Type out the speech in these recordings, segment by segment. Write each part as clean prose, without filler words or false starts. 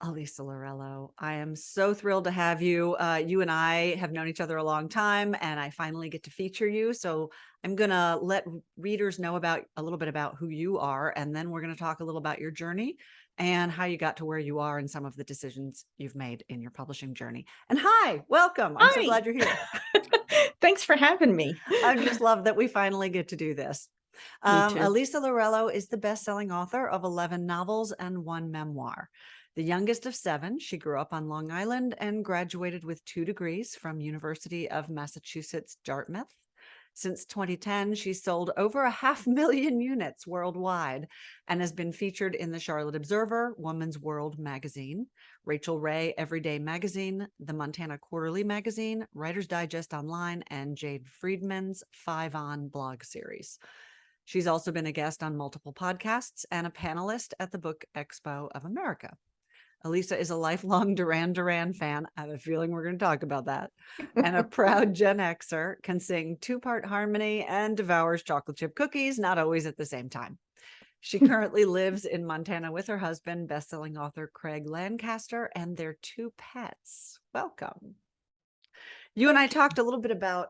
Elisa Lorello, I am so thrilled to have you. You and I have known each other a long time, and I finally get to feature you. So I'm going to let readers know about a little bit about who you are, and then we're going to talk a little about your journey and how you got to where you are and some of the decisions you've made in your publishing journey. And hi, welcome. I'm so Hi. glad you're here. Thanks for having me. I just love that we finally get to do this. Me too. Elisa Lorello is the best-selling author of 11 novels and one memoir. The youngest of seven, she grew up on Long Island and graduated with 2 degrees from University of Massachusetts, Dartmouth. Since 2010, she's sold over 500,000 units worldwide and has been featured in the Charlotte Observer, Woman's World magazine, Rachel Ray Everyday Magazine, the Montana Quarterly Magazine, Writer's Digest Online, and Jade Friedman's 5 On blog series. She's also been a guest on multiple podcasts and a panelist at the Book Expo of America. Elisa is a lifelong Duran Duran fan. I have a feeling we're going to talk about that. And a proud Gen Xer, can sing 2-part harmony and devours chocolate chip cookies, not always at the same time. She currently lives in Montana with her husband, bestselling author Craig Lancaster, and their 2 pets. Welcome. You and I talked a little bit about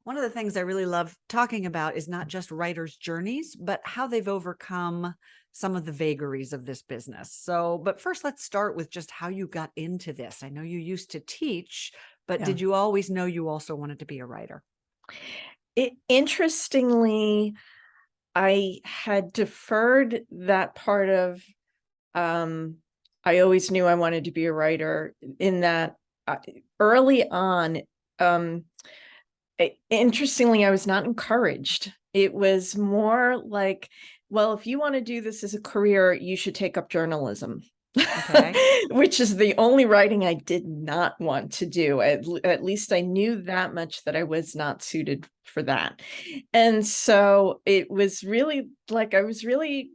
one of the things I really love talking about is not just writers' journeys, but how they've overcome some of the vagaries of this business. So, but first, let's start with just how you got into this. I know you used to teach, but Yeah. did you always know you also wanted to be a writer? Interestingly, I had deferred that part of, I always knew I wanted to be a writer in that early on, interestingly, I was not encouraged. It was more like, well, if you want to do this as a career, you should take up journalism. Okay. Which is the only writing I did not want to do. At least I knew that much, that I was not suited for that. And so it was really like I was really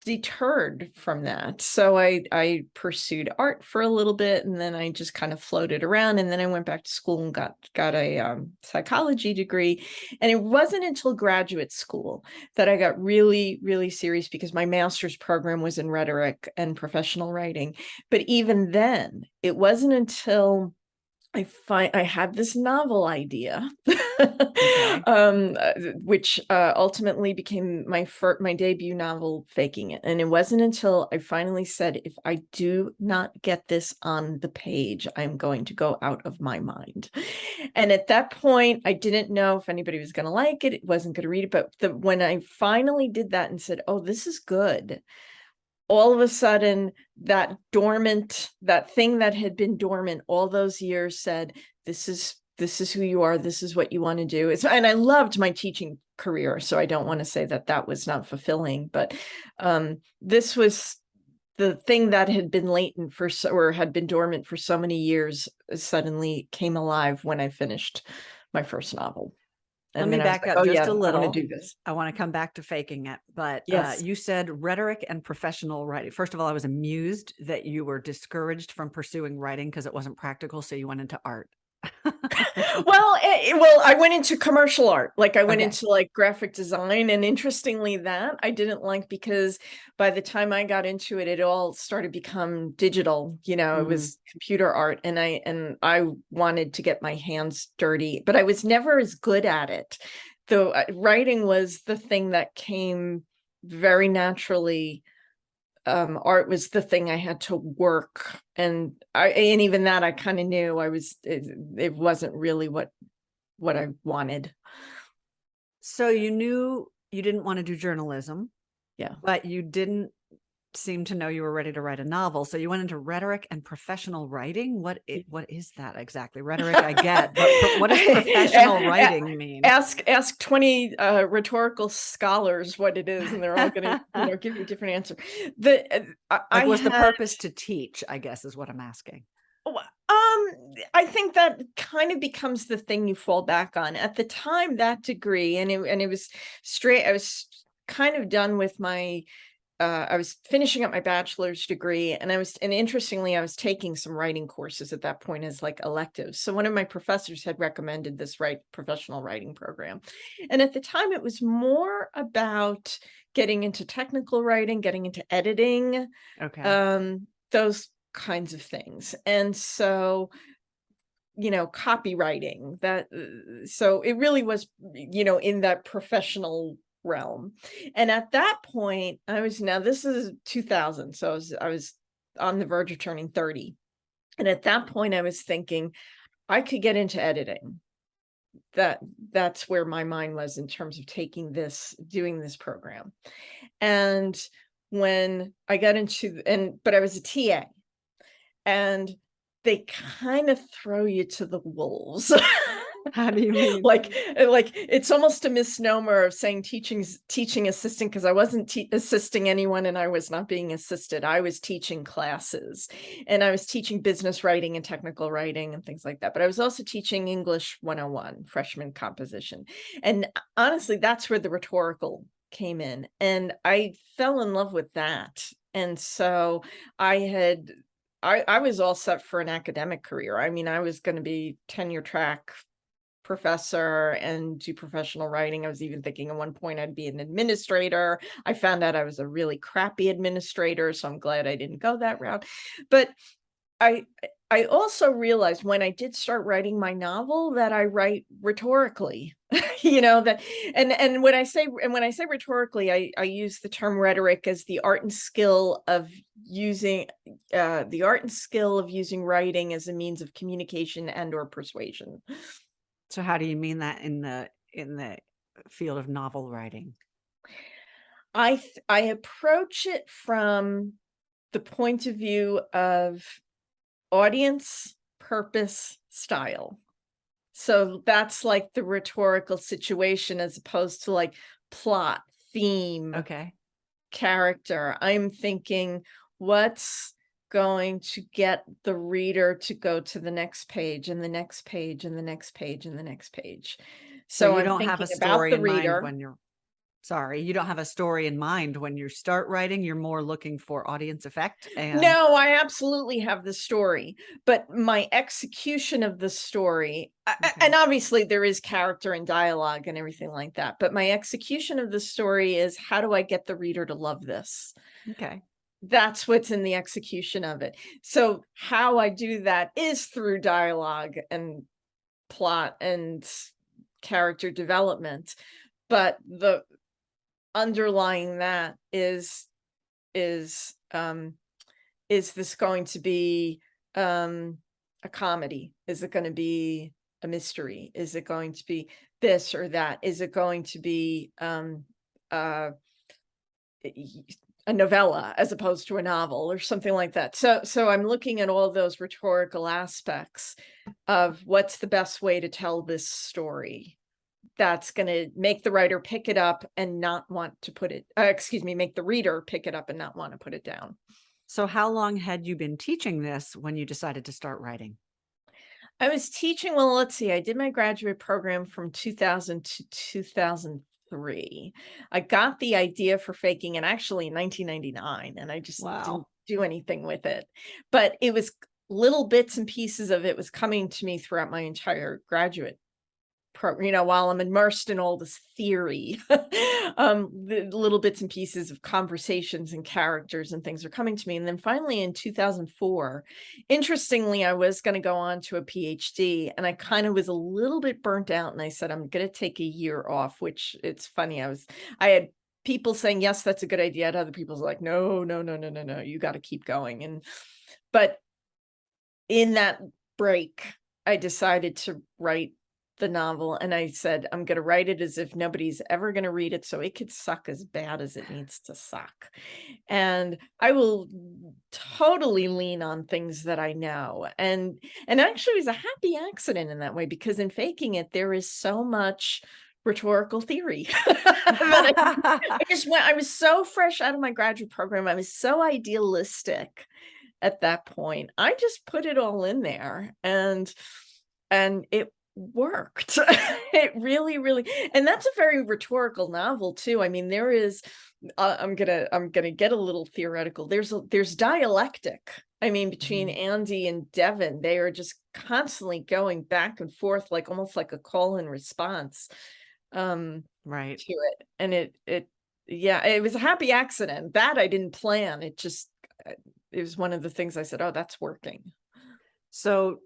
deterred from that. So I pursued art for a little bit, and then I just kind of floated around, and then I went back to school and got a psychology degree. And it wasn't until graduate school that I got really, really serious, because my master's program was in rhetoric and professional writing. But even then, it wasn't until I had this novel idea, Okay. which ultimately became my debut novel, Faking It. And it wasn't until I finally said, if I do not get this on the page, I'm going to go out of my mind. And at that point, I didn't know if anybody was going to like it. It wasn't going to read it. But when I finally did that and said, oh, this is good, all of a sudden that thing that had been dormant all those years said, this is who you are. This is what you want to do. And I loved my teaching career, so I don't want to say that was not fulfilling, but this was the thing that had been latent or had been dormant for so many years, suddenly came alive when I finished my first novel. Let And me then I was back like, up oh just yeah, a I want to little. do this. I want to come back to Faking It, but Yes. you said rhetoric and professional writing. First of all, I was amused that you were discouraged from pursuing writing because it wasn't practical, so you went into art. Well, I went into commercial art. Like I went Okay. into like graphic design, and interestingly, that I didn't like, because by the time I got into it, it all started to become digital. It was computer art, and I wanted to get my hands dirty, but I was never as good at it. Though writing was the thing that came very naturally. Art was the thing I had to work, and even that I kind of knew it wasn't really what I wanted. So you knew you didn't want to do journalism, Yeah. but you didn't seem to know you were ready to write a novel. So you went into rhetoric and professional writing. What is that exactly? Rhetoric, I get, but what does professional writing mean? Ask 20 rhetorical scholars what it is, and they're all going to give you a different answer. Was the purpose to teach, I guess, is what I'm asking. I think that kind of becomes the thing you fall back on. At the time, that degree, and it was straight. I was kind of done with my. I was finishing up my bachelor's degree, and interestingly, I was taking some writing courses at that point as like electives. So one of my professors had recommended this professional writing program. And at the time, it was more about getting into technical writing, getting into editing. Okay. those kinds of things. And so, copywriting that, so it really was, in that professional realm. And at that point, now this is 2000. So I was on the verge of turning 30. And at that point, I was thinking I could get into editing. That's where my mind was in terms of doing this program. And when I got but I was a TA, and they kind of throw you to the wolves. How do you mean? Like it's almost a misnomer of saying teaching assistant, because I wasn't assisting anyone and I was not being assisted. I was teaching classes, and I was teaching business writing and technical writing and things like that. But I was also teaching English 101, freshman composition. And honestly, that's where the rhetorical came in. And I fell in love with that. And so I was all set for an academic career. I mean, I was going to be tenure track professor and do professional writing. I was even thinking at one point I'd be an administrator. I found out I was a really crappy administrator, so I'm glad I didn't go that route. But I I also realized when I did start writing my novel that I write rhetorically. That, and when I say rhetorically, I use the term rhetoric as the art and skill of using writing as a means of communication and or persuasion. So how do you mean that in the field of novel writing? I approach it from the point of view of audience, purpose, style. So that's like the rhetorical situation as opposed to like plot, theme, Okay. character. I'm thinking, what's going to get the reader to go to the next page and the next page and the next page and the next page. So So you I'm don't have a thinking about story the in mind reader. when you're sorry, you don't have a story in mind when you start writing, you're more looking for audience effect and No, I absolutely have the story, but my execution of the story, and okay. obviously there is character and dialogue and everything like that, but my execution of the story is, how do I get the reader to love this? Okay. That's what's in the execution of it. So how I do that is through dialogue and plot and character development, but the underlying that is is this going to be a comedy? Is it going to be a mystery? Is it going to be this or that? Is it going to be uh, a novella as opposed to a novel or something like that? So I'm looking at all those rhetorical aspects of what's the best way to tell this story that's going to make the writer pick it up and not want to put it, make the reader pick it up and not want to put it down. So how long had you been teaching this when you decided to start writing? I was teaching, well, let's see, I did my graduate program from 2000 to 2003. I got the idea for faking it actually in 1999, and I just didn't Wow. do anything with it. But it was little bits and pieces of it was coming to me throughout my entire graduate while I'm immersed in all this theory, the little bits and pieces of conversations and characters and things are coming to me. And then finally in 2004, interestingly, I was going to go on to a PhD, and I kind of was a little bit burnt out. And I said, I'm going to take a year off, which it's funny. I had people saying, yes, that's a good idea. And other people's like, no, no, no, no, no, no, you got to keep going. But in that break, I decided to write the novel, and I said, I'm going to write it as if nobody's ever going to read it, so it could suck as bad as it needs to suck. And I will totally lean on things that I know. And actually it was a happy accident in that way, because in faking it, there is so much rhetorical theory that I was so fresh out of my graduate program. I was so idealistic at that point. I just put it all in there, and it worked. It really, really, and that's a very rhetorical novel too. I mean, there is I'm gonna get a little theoretical. There's dialectic. I mean, between Mhm. Andy and Devon, they are just constantly going back and forth, like almost like a call and response Right. to it. And it yeah, it was a happy accident that I didn't plan. it was one of the things I said, oh, that's working. So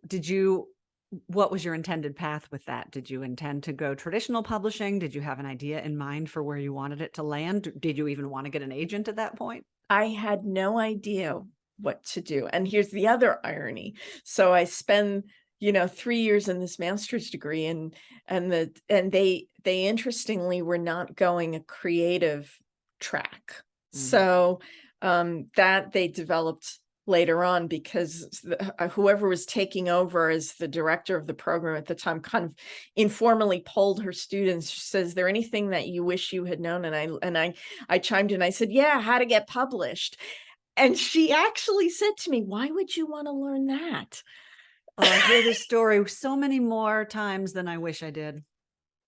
what was your intended path with that? Did you intend to go traditional publishing? Did you have an idea in mind for where you wanted it to land? Did you even want to get an agent at that point? I had no idea what to do. And here's the other irony. So I spend, 3 years in this master's degree, and they interestingly were not going a creative track. So that they developed later on, because whoever was taking over as the director of the program at the time kind of informally polled her students. She says, "Is there anything that you wish you had known?" And I chimed in. I said, "Yeah, how to get published." And she actually said to me, "Why would you want to learn that?" Oh, I hear this story so many more times than I wish I did.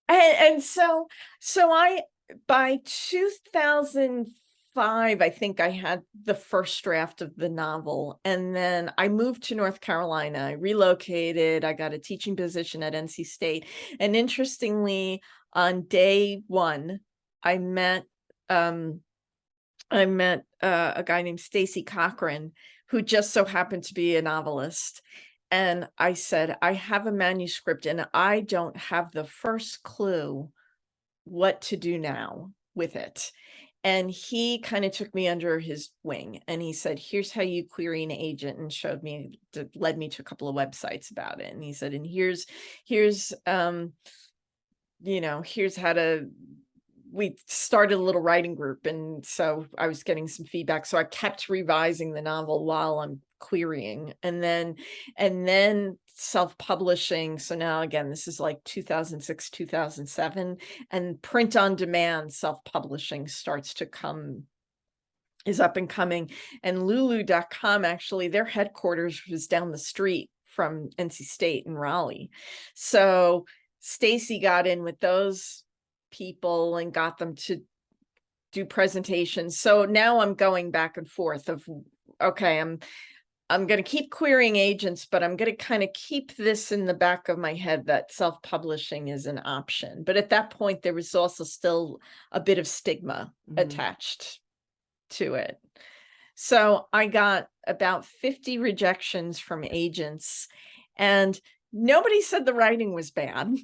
And so I, by 2005, I think I had the first draft of the novel. And then I moved to North Carolina. I relocated. I got a teaching position at NC State. And interestingly, on day one, I met a guy named Stacy Cochran, who just so happened to be a novelist. And I said, "I have a manuscript and I don't have the first clue what to do now with it." And he kind of took me under his wing and he said, "Here's how you query an agent," and led me to a couple of websites about it. And he said, "And here's here's how to." We started a little writing group, and so I was getting some feedback. So I kept revising the novel while I'm querying, and then self-publishing. So now again, this is like 2006, 2007, and print on demand self-publishing is up and coming. And lulu.com, actually, their headquarters was down the street from NC State in Raleigh. So Stacy got in with those people and got them to do presentations. So now I'm going back and forth of, okay, I'm going to keep querying agents, but I'm going to kind of keep this in the back of my head that self-publishing is an option. But at that point, there was also still a bit of stigma attached to it. So I got about 50 rejections from agents, and nobody said the writing was bad.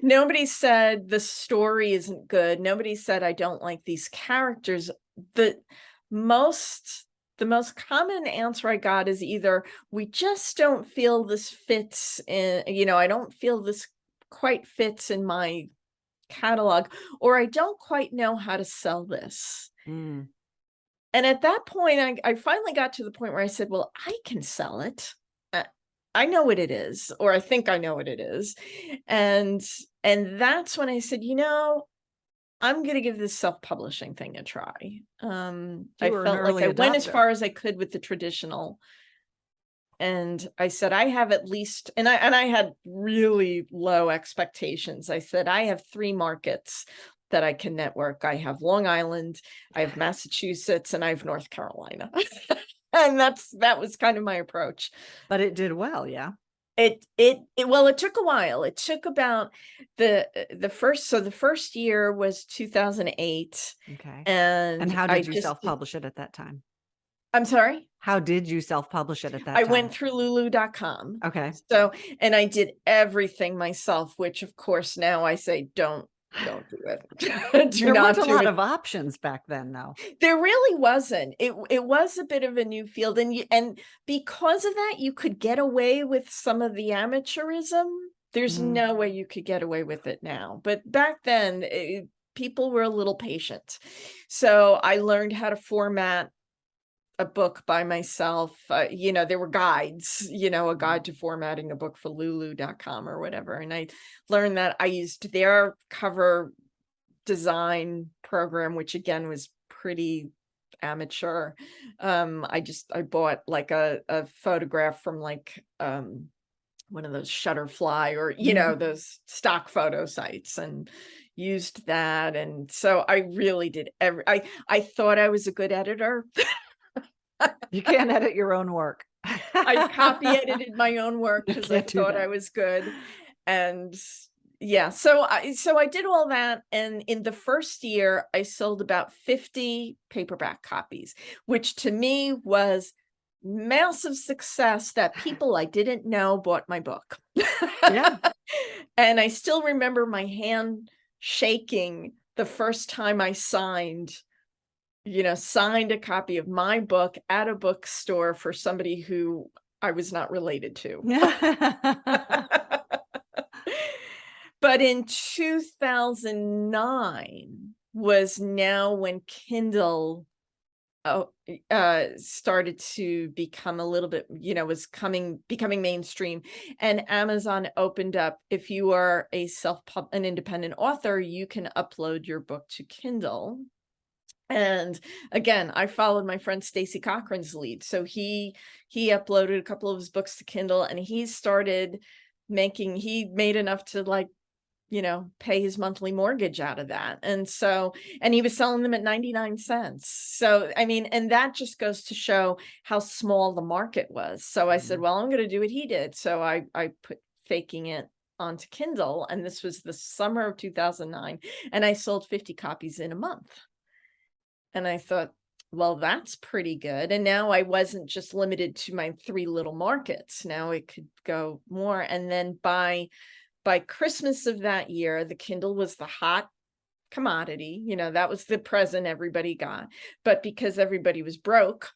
Nobody said the story isn't good. Nobody said I don't like these characters. The most common answer I got is either, "We just don't feel this fits in, I don't feel this quite fits in my catalog," or, "I don't quite know how to sell this." And at that point, I finally got to the point where I said, "Well, I can sell it. I know what it is, or I think I know what it is." And that's when I said, I'm going to give this self-publishing thing a try. You I were an felt like early I went as adopter. far as I could with the traditional. And I said, I have at least, and I had really low expectations. I said, I have 3 markets that I can network. I have Long Island, I have Massachusetts, and I have North Carolina. And that was kind of my approach. But it did well, yeah. Well, it took a while. It took about the first year was 2008. Okay. And And how I did you just, self-publish it at that time? I'm sorry? How did you self-publish it at that I time? went through lulu.com. Okay. So, and I did everything myself, which of course now I say, don't do it. There weren't a lot of options back then, though. There really wasn't. It was a bit of a new field, and because of that, you could get away with some of the amateurism. There's no way you could get away with it now. But back then, people were a little patient. So I learned how to format a book by myself. There were guides, a guide to formatting a book for lulu.com or whatever. And I learned that. I used their cover design program, which again was pretty amateur. I bought like a photograph from like one of those Shutterfly or those stock photo sites, and used that. And so I really did I thought I was a good editor. You can't edit your own work. I copy edited my own work because I thought I was good. And Yeah. So I did all that. And in the first year, I sold about 50 paperback copies, which to me was massive success that people I didn't know bought my book. Yeah. And I still remember my hand shaking the first time I signed a copy of my book at a bookstore for somebody who I was not related to. But in 2009 was now when Kindle started to become a little bit, was becoming mainstream, and Amazon opened up. If you are an independent author, you can upload your book to Kindle. And again, I followed my friend Stacy Cochran's lead. So he uploaded a couple of his books to Kindle, and he made enough to pay his monthly mortgage out of that. And he was selling them at 99 cents. So, I mean, and that just goes to show how small the market was. So I said, well, I'm going to do what he did. So I put Faking It onto Kindle, and this was the summer of 2009, and I sold 50 copies in a month. And I thought, well, that's pretty good. And now I wasn't just limited to my 3 little markets. Now it could go more. And then by Christmas of that year, the Kindle was the hot commodity. That was the present everybody got. But because everybody was broke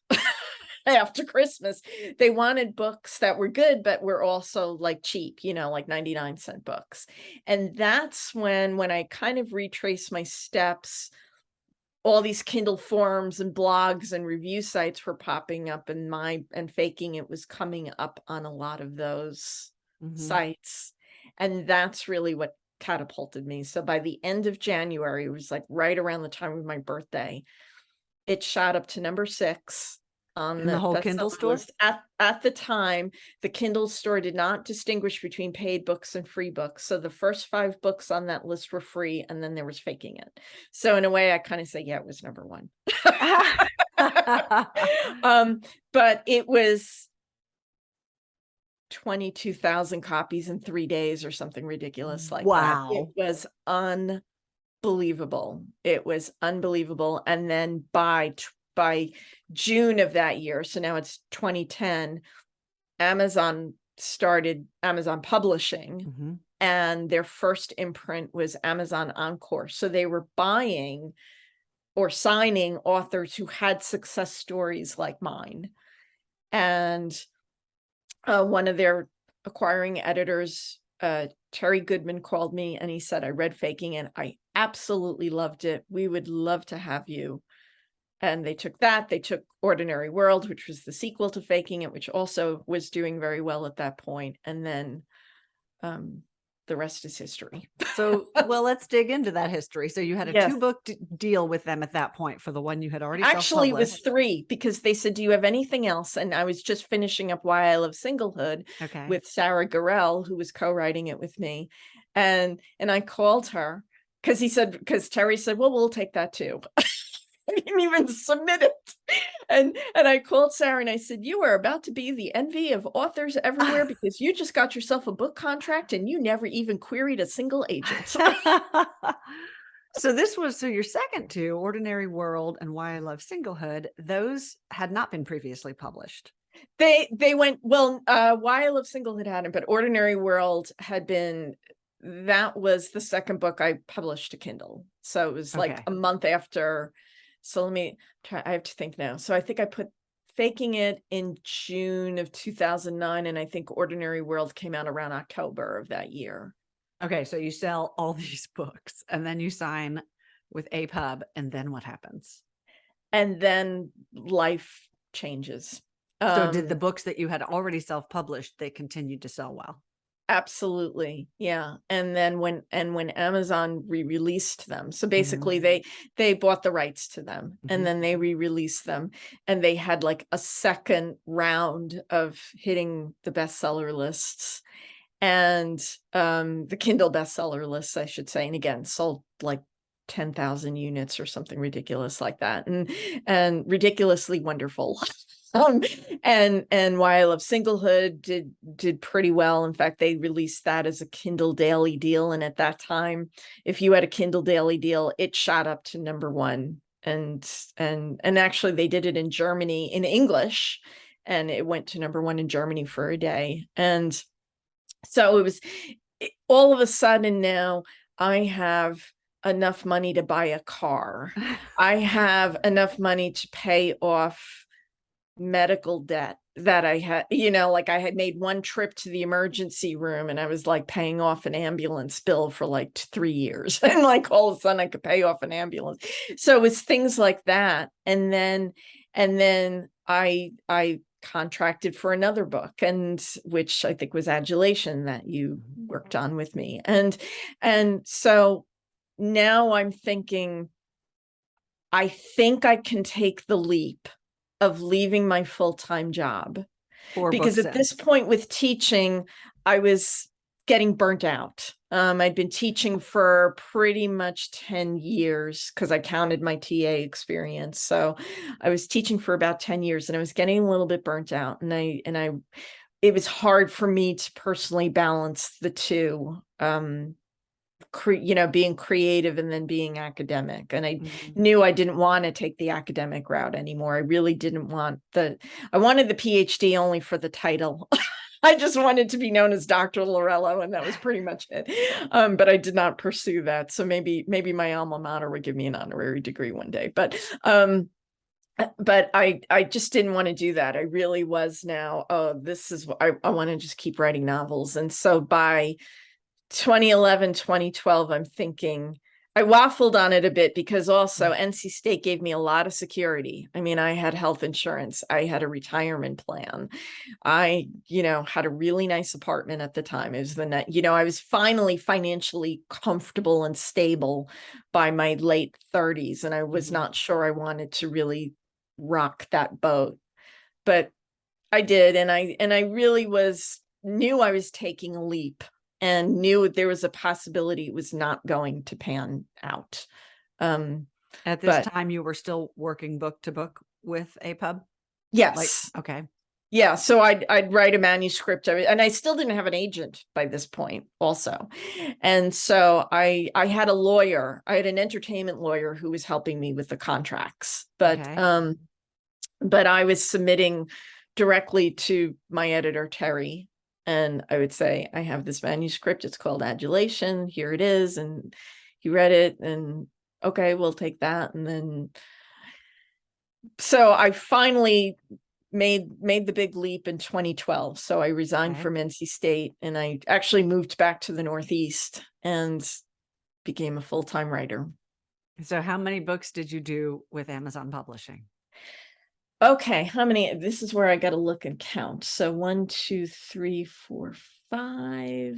after Christmas, they wanted books that were good, but were also like cheap, like 99-cent books. And that's when I kind of retraced my steps. All these Kindle forums and blogs and review sites were popping up, and Faking It was coming up on a lot of those sites. And that's really what catapulted me. So by the end of January, it was like right around the time of my birthday, it shot up to number 6 on In the whole Kindle bestseller store? list. At the time, the Kindle store did not distinguish between paid books and free books. So the first 5 books on that list were free, and then there was Faking It. So in a way, I kind of say, yeah, it was number 1. But it was 22,000 copies in 3 days or something ridiculous like that. It Wow. was unbelievable. It was unbelievable. And then by June of that year, so now it's 2010, Amazon started Amazon Publishing, and their first imprint was Amazon Encore. So they were buying or signing authors who had success stories like mine. And one of their acquiring editors, Terry Goodman, called me, and he said, I read Faking It. I absolutely loved it. We would love to have you. And they took Ordinary World, which was the sequel to Faking It, which also was doing very well at that point. And then the rest is history. So, well, let's dig into that history. So you had a Yes. 2-book deal with them at that point for the one you had already Actually, it was self-published. 3, because they said, do you have anything else? And I was just finishing up Why I Love Singlehood with Sarah Garrell, who was co-writing it with me. And I called her because Terry said, well, we'll take that too. I didn't even submit it. And I called Sarah and I said, you are about to be the envy of authors everywhere because you just got yourself a book contract and you never even queried a single agent. So your second 2, Ordinary World and Why I Love Singlehood, those had not been previously published. They went, well, Why I Love Singlehood hadn't, but Ordinary World had been. That was the second book I published to Kindle. So it was like a month after. So let me try. I have to think now. So I think I put Faking It in June of 2009. And I think Ordinary World came out around October of that year. Okay. So you sell all these books and then you sign with a pub, and then what happens? And then life changes. So did the books that you had already self-published, they continued to sell well? Absolutely. Yeah. And then when Amazon re-released them, so basically they bought the rights to them, and then they re-released them, and they had like a second round of hitting the bestseller lists, and the Kindle bestseller lists, I should say. And again, sold like 10,000 units or something ridiculous like that, and ridiculously wonderful. Um, and Why I Love Singlehood did pretty well. In fact, they released that as a Kindle Daily deal, and at that time, if you had a Kindle Daily deal, it shot up to #1. And actually, they did it in Germany in English, and it went to #1 in Germany for a day. And so it was all of a sudden now I have enough money to buy a car. I have enough money to pay off medical debt that I had, like I had made one trip to the emergency room and I was like paying off an ambulance bill for like 3 years. And like all of a sudden I could pay off an ambulance. So it was things like that. And then I contracted for another book, and which I think was Adulation, that you worked on with me. And so now I'm thinking, I think I can take the leap of leaving my full-time job, 4 because books at in. this point with teaching, I was getting burnt out. I'd been teaching for pretty much 10 years because I counted my TA experience. So I was teaching for about 10 years and I was getting a little bit burnt out. And it was hard for me to personally balance the two. Being creative and then being academic. And I knew I didn't want to take the academic route anymore. I really didn't want I wanted the PhD only for the title. I just wanted to be known as Dr. Lorello, and that was pretty much it. But I did not pursue that. So maybe my alma mater would give me an honorary degree one day. But I just didn't want to do that. I really was now, this is what I want to just keep writing novels. And so by 2011, 2012, I'm thinking, I waffled on it a bit because also NC State gave me a lot of security. I mean, I had health insurance. I had a retirement plan. I, had a really nice apartment at the time. It was I was finally financially comfortable and stable by my late 30s. And I was not sure I wanted to really rock that boat, but I did. And I really knew I was taking a leap, and knew there was a possibility it was not going to pan out. At this time, you were still working book to book with APUB? Yes. Okay. Yeah. So I'd write a manuscript, and I still didn't have an agent by this point also. And so I had a lawyer. I had an entertainment lawyer who was helping me with the contracts, but I was submitting directly to my editor, Terry. And I would say, I have this manuscript. It's called Adulation. Here it is. And he read it, and okay, we'll take that. And then, so I finally made the big leap in 2012. So I resigned from NC State, and I actually moved back to the Northeast and became a full-time writer. So how many books did you do with Amazon Publishing? Okay, how many? This is where I got to look and count. So 1, 2, 3, 4, 5,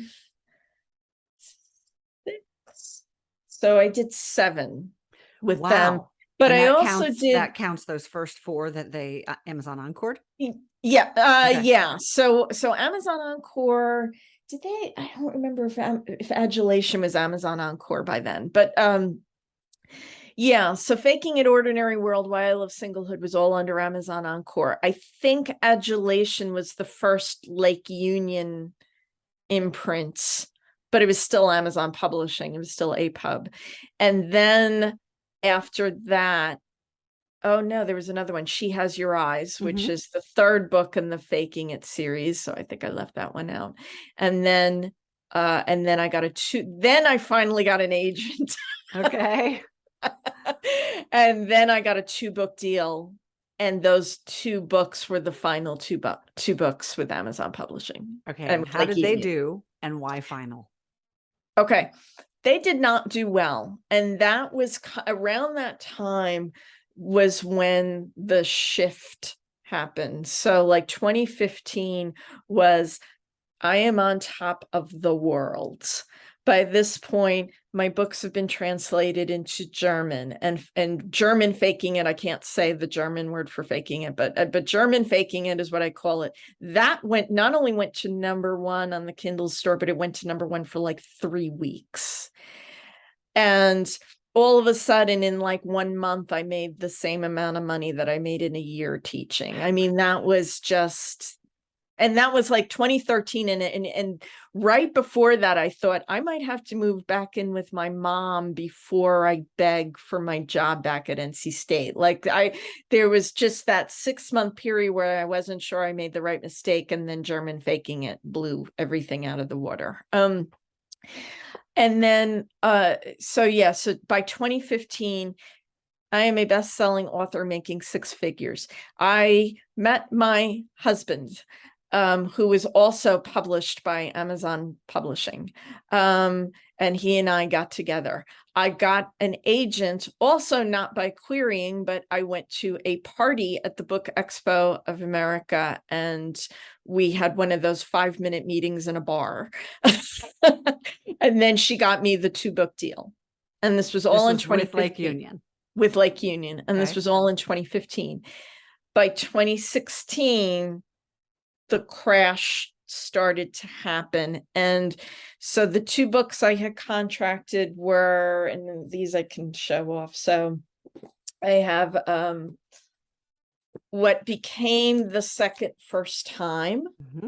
6. So I did 7 with them. But and I also did, that counts those first 4 that they Amazon Encored? Yeah. Yeah. So Amazon Encore, did they? I don't remember if Adulation was Amazon Encore by then, but yeah, so Faking It, Ordinary World, Why I Love Singlehood was all under Amazon Encore. I think Adulation was the first Lake Union imprints, but it was still Amazon Publishing. It was still APUB. And then after that, oh no, there was another one, She Has Your Eyes, which is the 3rd book in the Faking It series. So I think I left that one out. And then I got then I finally got an agent. Okay. And then I got a 2-book deal, and those 2 books were the final 2 books with Amazon Publishing. Okay. And how did they do, and why final? Okay. They did not do well. And that was around that time was when the shift happened. So like 2015 was, I am on top of the world. By this point, my books have been translated into German, and German Faking It. I can't say the German word for faking it, but German Faking It is what I call it. That not only went to #1 on the Kindle store, but it went to #1 for like 3 weeks. And all of a sudden in like 1 month, I made the same amount of money that I made in a year teaching. I mean, that was just, and that was like 2013. And right before that, I thought I might have to move back in with my mom before I beg for my job back at NC State. Like there was just that 6-month period where I wasn't sure I made the right mistake. And then German faking it blew everything out of the water. And then, so by 2015, I am a best-selling author making 6 figures. I met my husband, who was also published by Amazon Publishing. And he and I got together. I got an agent, also not by querying, but I went to a party at the Book Expo of America, and we had one of those 5-minute meetings in a bar. And then she got me the 2-book deal. And this was all in 2015. With Lake Union. With Lake Union. And Okay. This was all in 2015. By 2016, the crash started to happen. And so the 2 books I had contracted were, and these I can show off. So I have what became The Second First Time. Mm-hmm.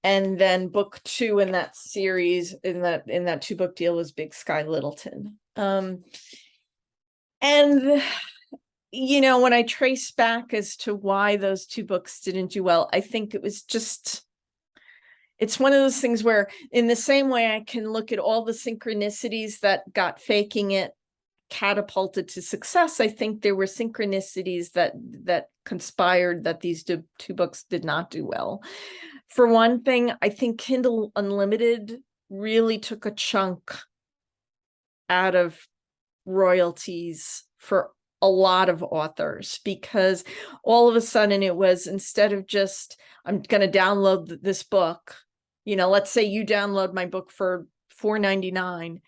And then book 2 in that series, in that 2-book deal, was Big Sky Littleton. And when I trace back as to why those 2 books didn't do well, I think it was just, it's one of those things where, in the same way I can look at all the synchronicities that got faking it catapulted to success, I think there were synchronicities that conspired that these 2 books did not do well. For one thing, I think Kindle Unlimited really took a chunk out of royalties for a lot of authors, because all of a sudden it was, instead of just, I'm going to download this book, let's say you download my book for $4.99.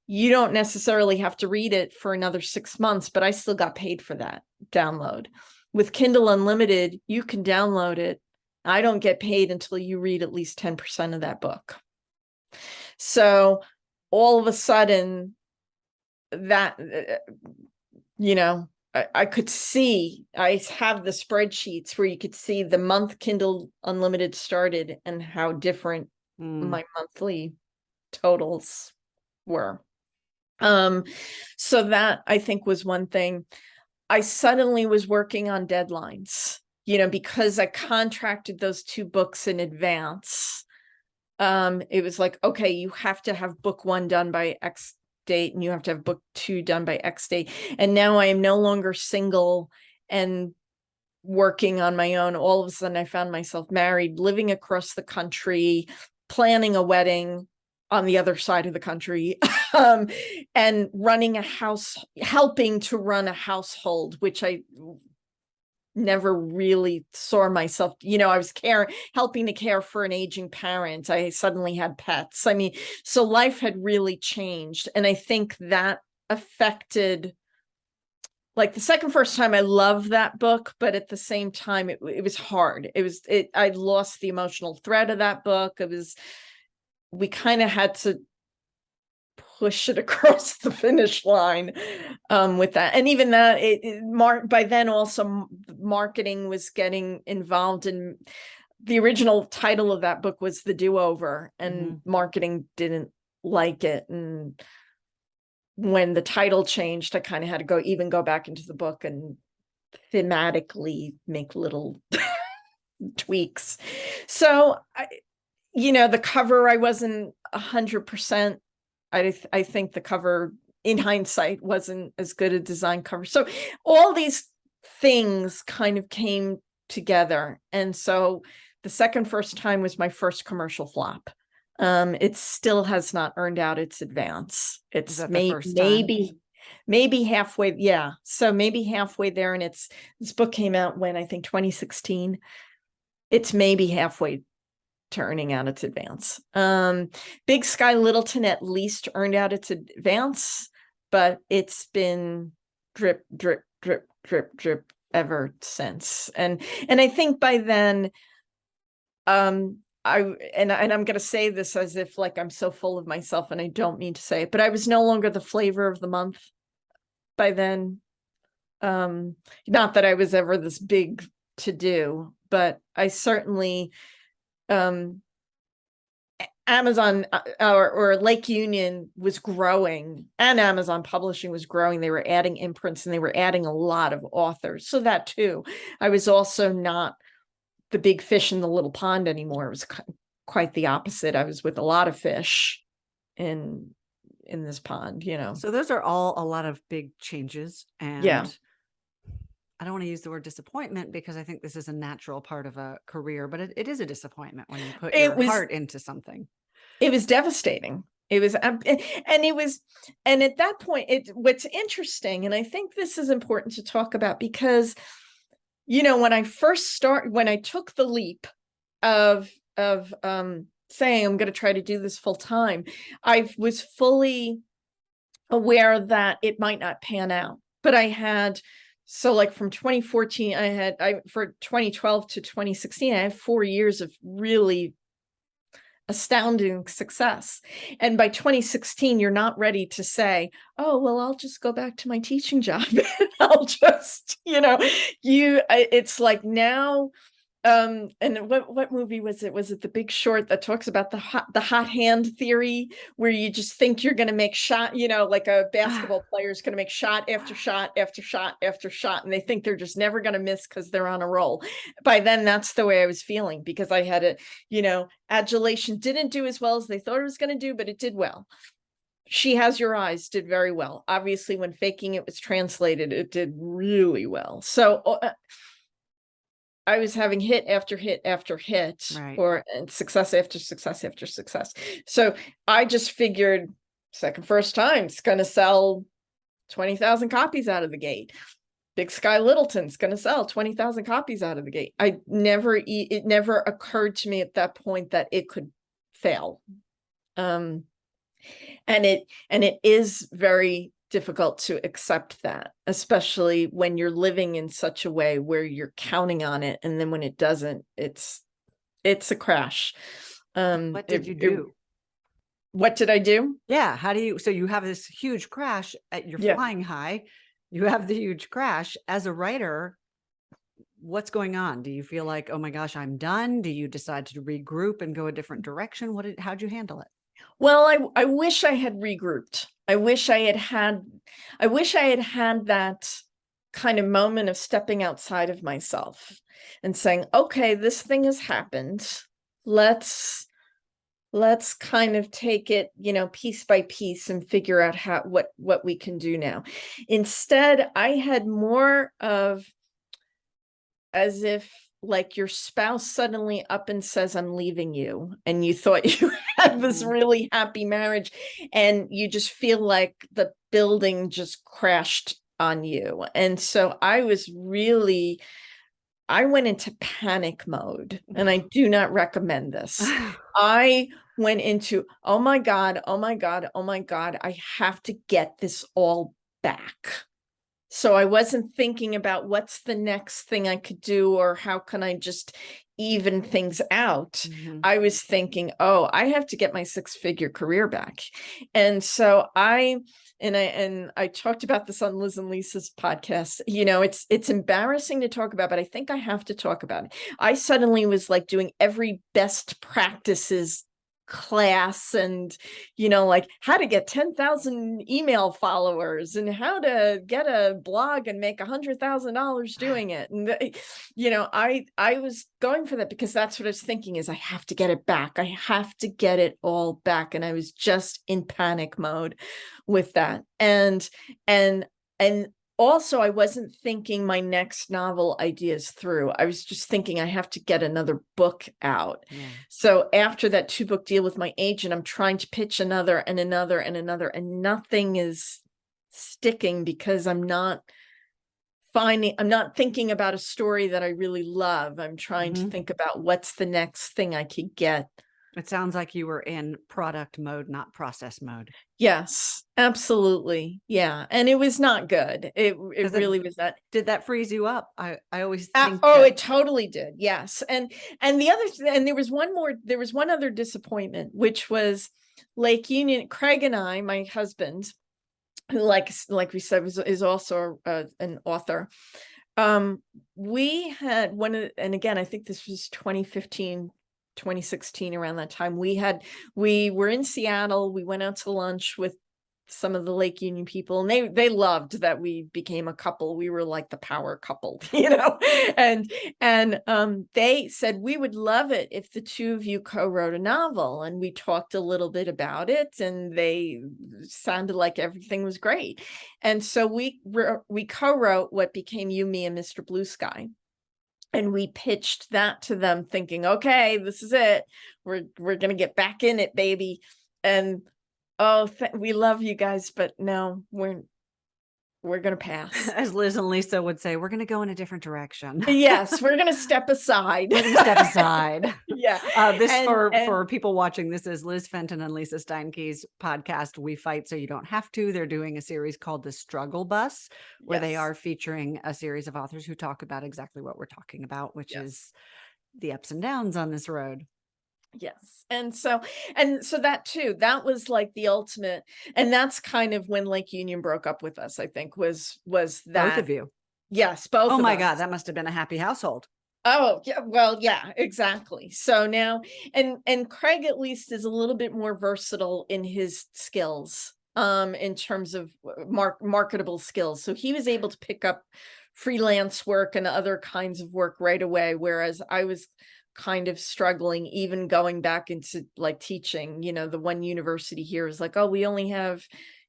You don't necessarily have to read it for another 6 months, but I still got paid for that download. With Kindle Unlimited, you can download it. I don't get paid until you read at least 10% of that book. So all of a sudden that, I could see, I have the spreadsheets where you could see the month Kindle Unlimited started and how different my monthly totals were. So that, I think, was one thing. I suddenly was working on deadlines, because I contracted those 2 books in advance. It was like, okay, you have to have book 1 done by X date, and you have to have book 2 done by X date. And now I am no longer single and working on my own. All of a sudden I found myself married, living across the country, planning a wedding on the other side of the country, and running a house, helping to run a household, which I never really saw myself, I was helping to care for an aging parent. I suddenly had pets. I mean, so life had really changed. And I think that affected, like, The Second First Time, I love that book, but at the same time, it was hard. I lost the emotional thread of that book. We kind of had to push it across the finish line with that. And even that, by then also marketing was getting involved in, the original title of that book was The Do-Over, and marketing didn't like it. And when the title changed, I kind of had to go back into the book and thematically make little tweaks. So the cover, I wasn't 100%. I think the cover, in hindsight, wasn't as good a design cover. So all these things kind of came together. And so The Second First Time was my first commercial flop. It still has not earned out its advance. It's maybe halfway. Yeah. So maybe halfway there. And this book came out when, I think, 2016. It's maybe halfway turning out its advance. Big Sky Littleton at least earned out its advance, but it's been drip, drip, drip, drip, drip ever since. And I think by then, I'm going to say this as if like I'm so full of myself, and I don't mean to say it, but I was no longer the flavor of the month by then. Not that I was ever this big to do, but I certainly, Amazon or Lake Union was growing, and Amazon Publishing was growing. They were adding imprints and they were adding a lot of authors. So that too, I was also not the big fish in the little pond anymore. It was quite the opposite. I was with a lot of fish in this pond, So those are all a lot of big changes. Yeah. And I don't want to use the word disappointment because I think this is a natural part of a career, but it is a disappointment when you put your heart into something. It was devastating. It was, and at that point, what's interesting, and I think this is important to talk about because, when I took the leap of saying I'm going to try to do this full time, I was fully aware that it might not pan out. But I had, so like from 2014, for 2012 to 2016, I had 4 years of really astounding success. And by 2016, you're not ready to say, oh, well, I'll just go back to my teaching job. I'll just, it's like now, and what movie was it? Was it The Big Short that talks about the hot hand theory, where you just think you're going to make shot, like a basketball player is going to make shot after shot after shot after shot, and they think they're just never going to miss because they're on a roll. By then, that's the way I was feeling, because I had adulation didn't do as well as they thought it was going to do, but it did well. She Has Your Eyes did very well. Obviously, when Faking It was translated, it did really well. So I was having hit after hit after hit, right. and success after success after success. So I just figured, first time, it's going to sell 20,000 copies out of the gate. Big Sky Littleton's going to sell 20,000 copies out of the gate. It never occurred to me at that point that it could fail. And it is very difficult to accept that, especially when you're living in such a way where you're counting on it, and then when it doesn't, it's a crash. What did you do? What did I do? Yeah. So you have this huge crash at your flying high. You have the huge crash as a writer. What's going on? Do you feel like, oh my gosh, I'm done? Do you decide to regroup and go a different direction? How'd you handle it? Well, I wish I had regrouped. I wish I had that kind of moment of stepping outside of myself and saying, okay, this thing has happened. Let's kind of take it, piece by piece and figure out what we can do now. Instead, I had more of as if like your spouse suddenly up and says, I'm leaving you. And you thought you had this really happy marriage, and you just feel like the building just crashed on you. And so I went into panic mode, and I do not recommend this. I went into, oh my God, oh my God, oh my God, I have to get this all back. So I wasn't thinking about what's the next thing I could do, or how can I just even things out. Mm-hmm. I was thinking, oh, I have to get my 6-figure career back. And so I talked about this on Liz and Lisa's podcast. It's embarrassing to talk about, but I think I have to talk about it. I suddenly was like doing every best practices class, and like how to get 10,000 email followers, and how to get a blog and make $100,000 doing it. And I was going for that because that's what I was thinking, is I have to get it back. I have to get it all back. And I was just in panic mode with that. And also, I wasn't thinking my next novel ideas through. I was just thinking I have to get another book out. Yeah. So after that 2-book deal with my agent, I'm trying to pitch another and another and another, and nothing is sticking because I'm not thinking about a story that I really love. I'm trying to think about what's the next thing I could get. It sounds like you were in product mode, not process mode. Yes, absolutely. Yeah. And it was not good. It really was not. Did that freeze you up? I always think. It totally did. Yes. And there was one other disappointment, which was Lake Union. Craig and I, my husband, who like we said is also an author. We had and again, I think this was 2015, 2016, around that time. We were in Seattle. We went out to lunch with some of the Lake Union people, and they loved that we became a couple. We were like the power couple, and they said, we would love it if the two of you co-wrote a novel. And we talked a little bit about it, and they sounded like everything was great. And so we co-wrote what became You, Me, and Mr. Blue Sky. And we pitched that to them thinking, okay, this is it. We're going to get back in it, baby. And oh, we love you guys, but no, we're going to pass. As Liz and Lisa would say, we're going to go in a different direction. Yes, we're going to step aside. We're going to step aside. Yeah. For people watching, this is Liz Fenton and Lisa Steinke's podcast, We Fight So You Don't Have to. They're doing a series called The Struggle Bus, where they are featuring a series of authors who talk about exactly what we're talking about, which is the ups and downs on this road. Yes. And so that too, that was like the ultimate. And that's kind of when Lake Union broke up with us, I think, was that. Both of you. Yes. Both. Oh my God. That must've been a happy household. Oh, yeah. Well, yeah, exactly. So now, and Craig at least is a little bit more versatile in his skills, in terms of marketable skills. So he was able to pick up freelance work and other kinds of work right away. Whereas I was kind of struggling, even going back into like teaching. The one university here is like, oh, we only have,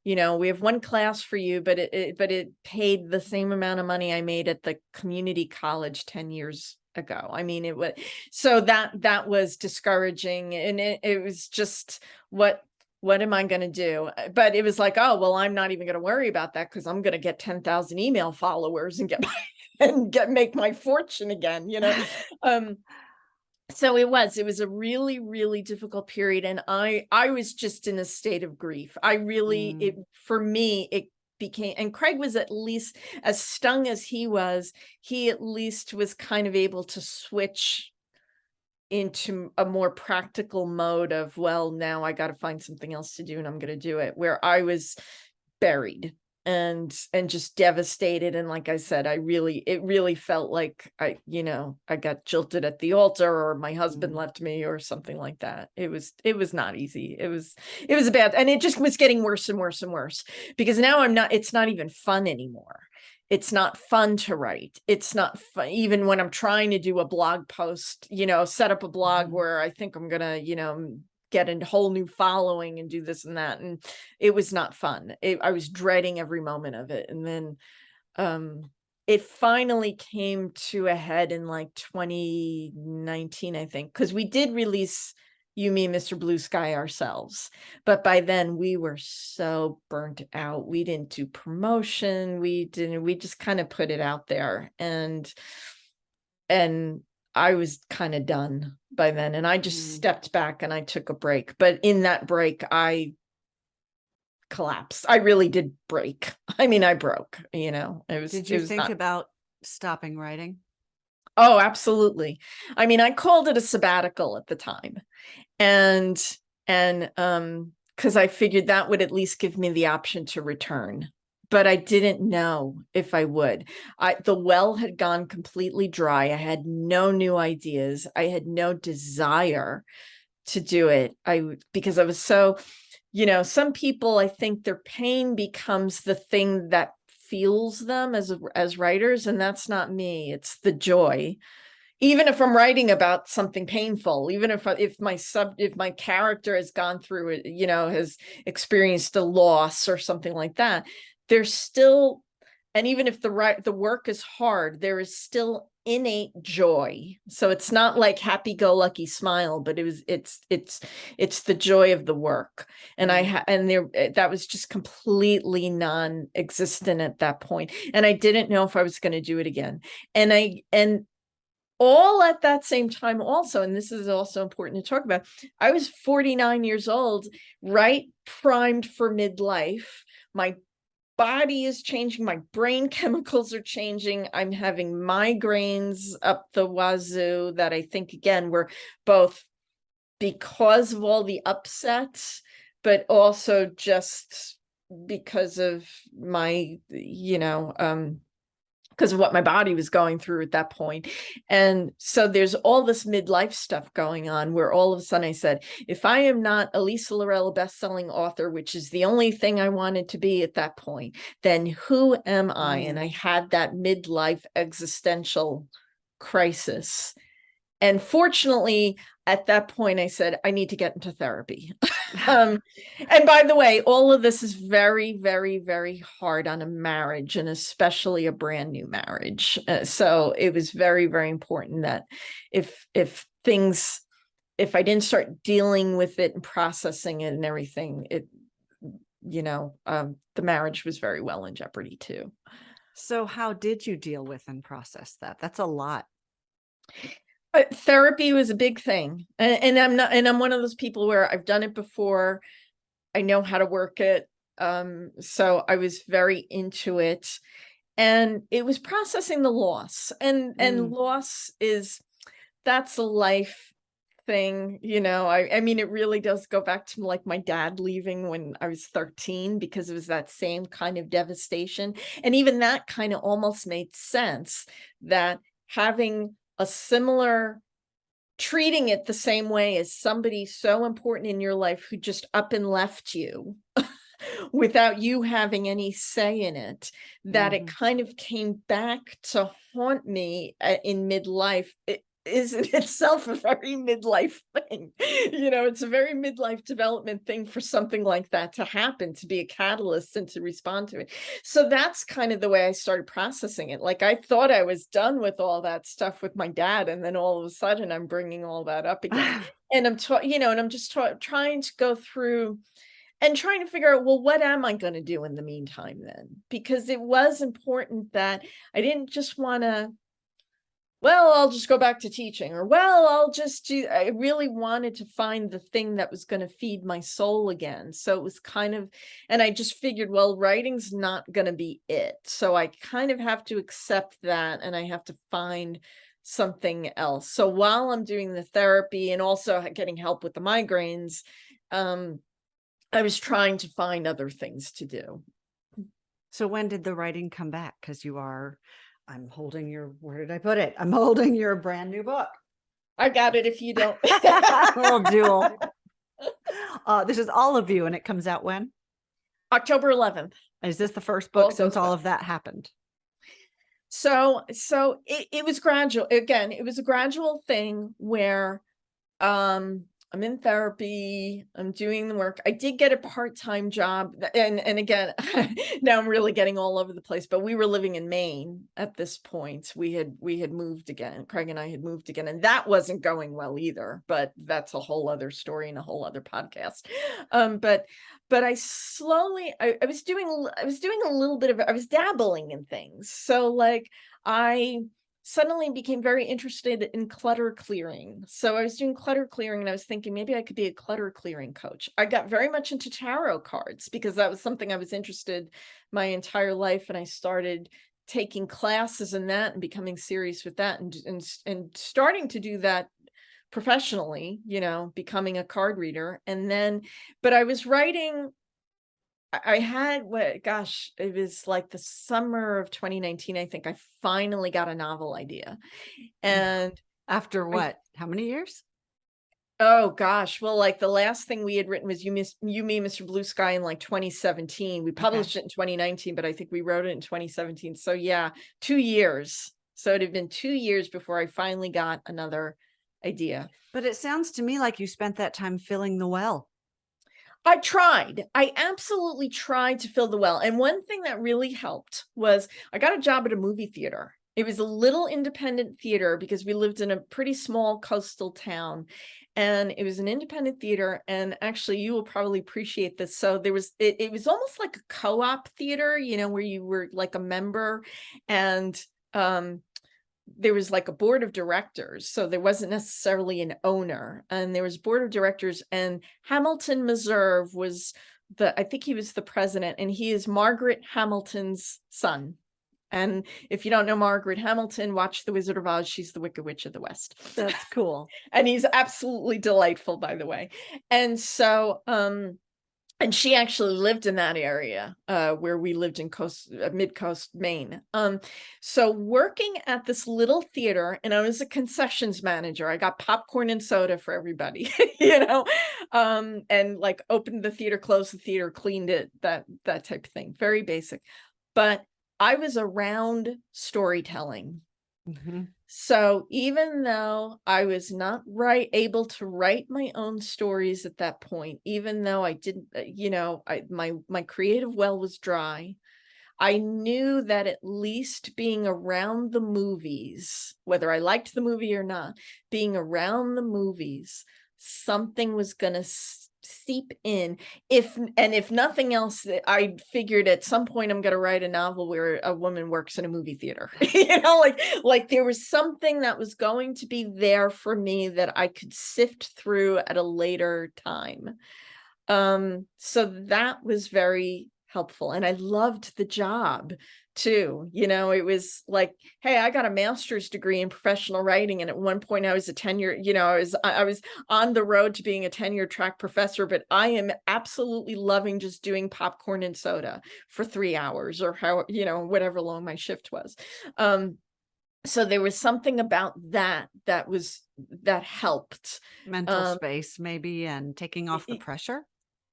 we have one class for you, but it paid the same amount of money I made at the community college 10 years ago. I mean, it was, so that was discouraging, and it was just, what am I going to do? But it was like, oh, well, I'm not even going to worry about that, because I'm going to get 10,000 email followers and make my fortune again, So it was a really, really difficult period. And I was just in a state of grief. For me, it became, and Craig was, at least as stung as he at least was kind of able to switch into a more practical mode of, well, now I got to find something else to do, and I'm going to do it, where I was buried and just devastated. And like I said, it really felt like I got jilted at the altar, or my husband left me, or something like that. It was not easy. It was bad. And it just was getting worse and worse and worse, because now it's not even fun anymore. It's not fun to write. It's not fun, even when I'm trying to do a blog post, set up a blog where I think I'm going to, get a whole new following and do this and that. And it was not fun. I was dreading every moment of it. And then it finally came to a head in like 2019, I think, because we did release You, Me, Mr. Blue Sky ourselves. But by then we were so burnt out. We didn't do promotion. We just kind of put it out there. And I was kind of done by then, and I just stepped back and I took a break. But in that break, I collapsed. I really did break. I mean, I broke, Did you think about stopping writing? Oh, absolutely. I mean, I called it a sabbatical at the time. And because I figured that would at least give me the option to return. But I didn't know if I would. The well had gone completely dry. I had no new ideas. I had no desire to do it. Because I was so, some people, I think their pain becomes the thing that fuels them as writers, and that's not me. It's the joy. Even if I'm writing about something painful, even if my character has gone through it, has experienced a loss or something like that, there's still, and even if the work is hard, there is still innate joy. So it's not like happy-go-lucky smile, but it's the joy of the work. And that was just completely non-existent at that point. And I didn't know if I was going to do it again. And all at that same time also, and this is also important to talk about, I was 49 years old, right? Primed for midlife. My body is changing. My brain chemicals are changing. I'm having migraines up the wazoo that I think, again, were both because of all the upsets, but also just because of my, because of what my body was going through at that point. And so there's all this midlife stuff going on where all of a sudden I said, if I am not Elisa Lorello bestselling author, which is the only thing I wanted to be at that point, then who am I? And I had that midlife existential crisis. And fortunately, at that point, I said, I need to get into therapy. And by the way, all of this is very, very, very hard on a marriage, and especially a brand new marriage. So it was very, very important that if I didn't start dealing with it and processing it and everything, the marriage was very well in jeopardy too. So how did you deal with and process that? That's a lot. Therapy was a big thing. And I'm one of those people where I've done it before. I know how to work it. So I was very into it, and it was processing the loss, and loss that's a life thing. I mean, it really does go back to like my dad leaving when I was 13, because it was that same kind of devastation. And even that kind of almost made sense, that having a similar, treating it the same way as somebody so important in your life who just up and left you without you having any say in it, that it kind of came back to haunt me in midlife. It is in itself a very midlife thing. It's a very midlife development thing for something like that to happen, to be a catalyst and to respond to it. So that's kind of the way I started processing it. Like, I thought I was done with all that stuff with my dad, and then all of a sudden I'm bringing all that up again. And I'm just trying to go through and trying to figure out, well, what am I going to do in the meantime then? Because it was important that I didn't just want to, well, I'll just go back to teaching, or, well, I really wanted to find the thing that was going to feed my soul again. So it was and I just figured, well, writing's not going to be it. So I kind of have to accept that, and I have to find something else. So while I'm doing the therapy and also getting help with the migraines, I was trying to find other things to do. So when did the writing come back? Because I'm holding where did I put it? I'm holding your brand new book. I got it if you don't. Little jewel. This is All of You, and it comes out when? October 11th. Is this the first book since all of that happened? So it was gradual. Again, it was a gradual thing where I'm in therapy, I'm doing the work. I did get a part-time job, and again, now I'm really getting all over the place, but we were living in Maine at this point. We had moved again. Craig and I had moved again, and that wasn't going well either, but that's a whole other story and a whole other podcast. But I slowly, I was doing a little bit of, I was dabbling in things. So like, I suddenly became very interested in clutter clearing. So I was doing clutter clearing, and I was thinking maybe I could be a clutter clearing coach. I got very much into tarot cards because that was something I was interested my entire life. And I started taking classes in that and becoming serious with that, and starting to do that professionally, becoming a card reader. And then, but I was writing, I had it was like the summer of 2019. I think I finally got a novel idea. And after what? How many years? Oh gosh. Well, like the last thing we had written was You, Me, Mr. Blue Sky in like 2017. We published it in 2019, but I think we wrote it in 2017. So yeah, 2 years. So it had been 2 years before I finally got another idea. But it sounds to me like you spent that time filling the well. I tried. I absolutely tried to fill the well. And one thing that really helped was I got a job at a movie theater. It was a little independent theater because we lived in a pretty small coastal town, and it was an independent theater. And actually, you will probably appreciate this. So there was, it was almost like a co-op theater, where you were like a member, and there was like a board of directors. So there wasn't necessarily an owner, and there was a board of directors, and Hamilton Meserve was I think he was the president, and he is Margaret Hamilton's son. And if you don't know Margaret Hamilton, watch The Wizard of Oz. She's the Wicked Witch of the West. That's cool. And he's absolutely delightful, by the way. And so, And she actually lived in that area where we lived in mid-coast Maine. So working at this little theater, and I was a concessions manager. I got popcorn and soda for everybody, and like opened the theater, closed the theater, cleaned it, that type of thing. Very basic. But I was around storytelling. Mhm. So even though I was not able to write my own stories at that point, even though I didn't, my creative well was dry, I knew that at least being around the movies, whether I liked the movie or not, being around the movies, something was going to seep in. If nothing else, I figured at some point I'm going to write a novel where a woman works in a movie theater. Like there was something that was going to be there for me that I could sift through at a later time. So that was very helpful. And I loved the job too. It was like, hey, I got a master's degree in professional writing. And at one point I was a tenure, I was on the road to being a tenure track professor, but I am absolutely loving just doing popcorn and soda for 3 hours or whatever long my shift was. So there was something about that helped. Mental Um, space maybe, and taking off the pressure.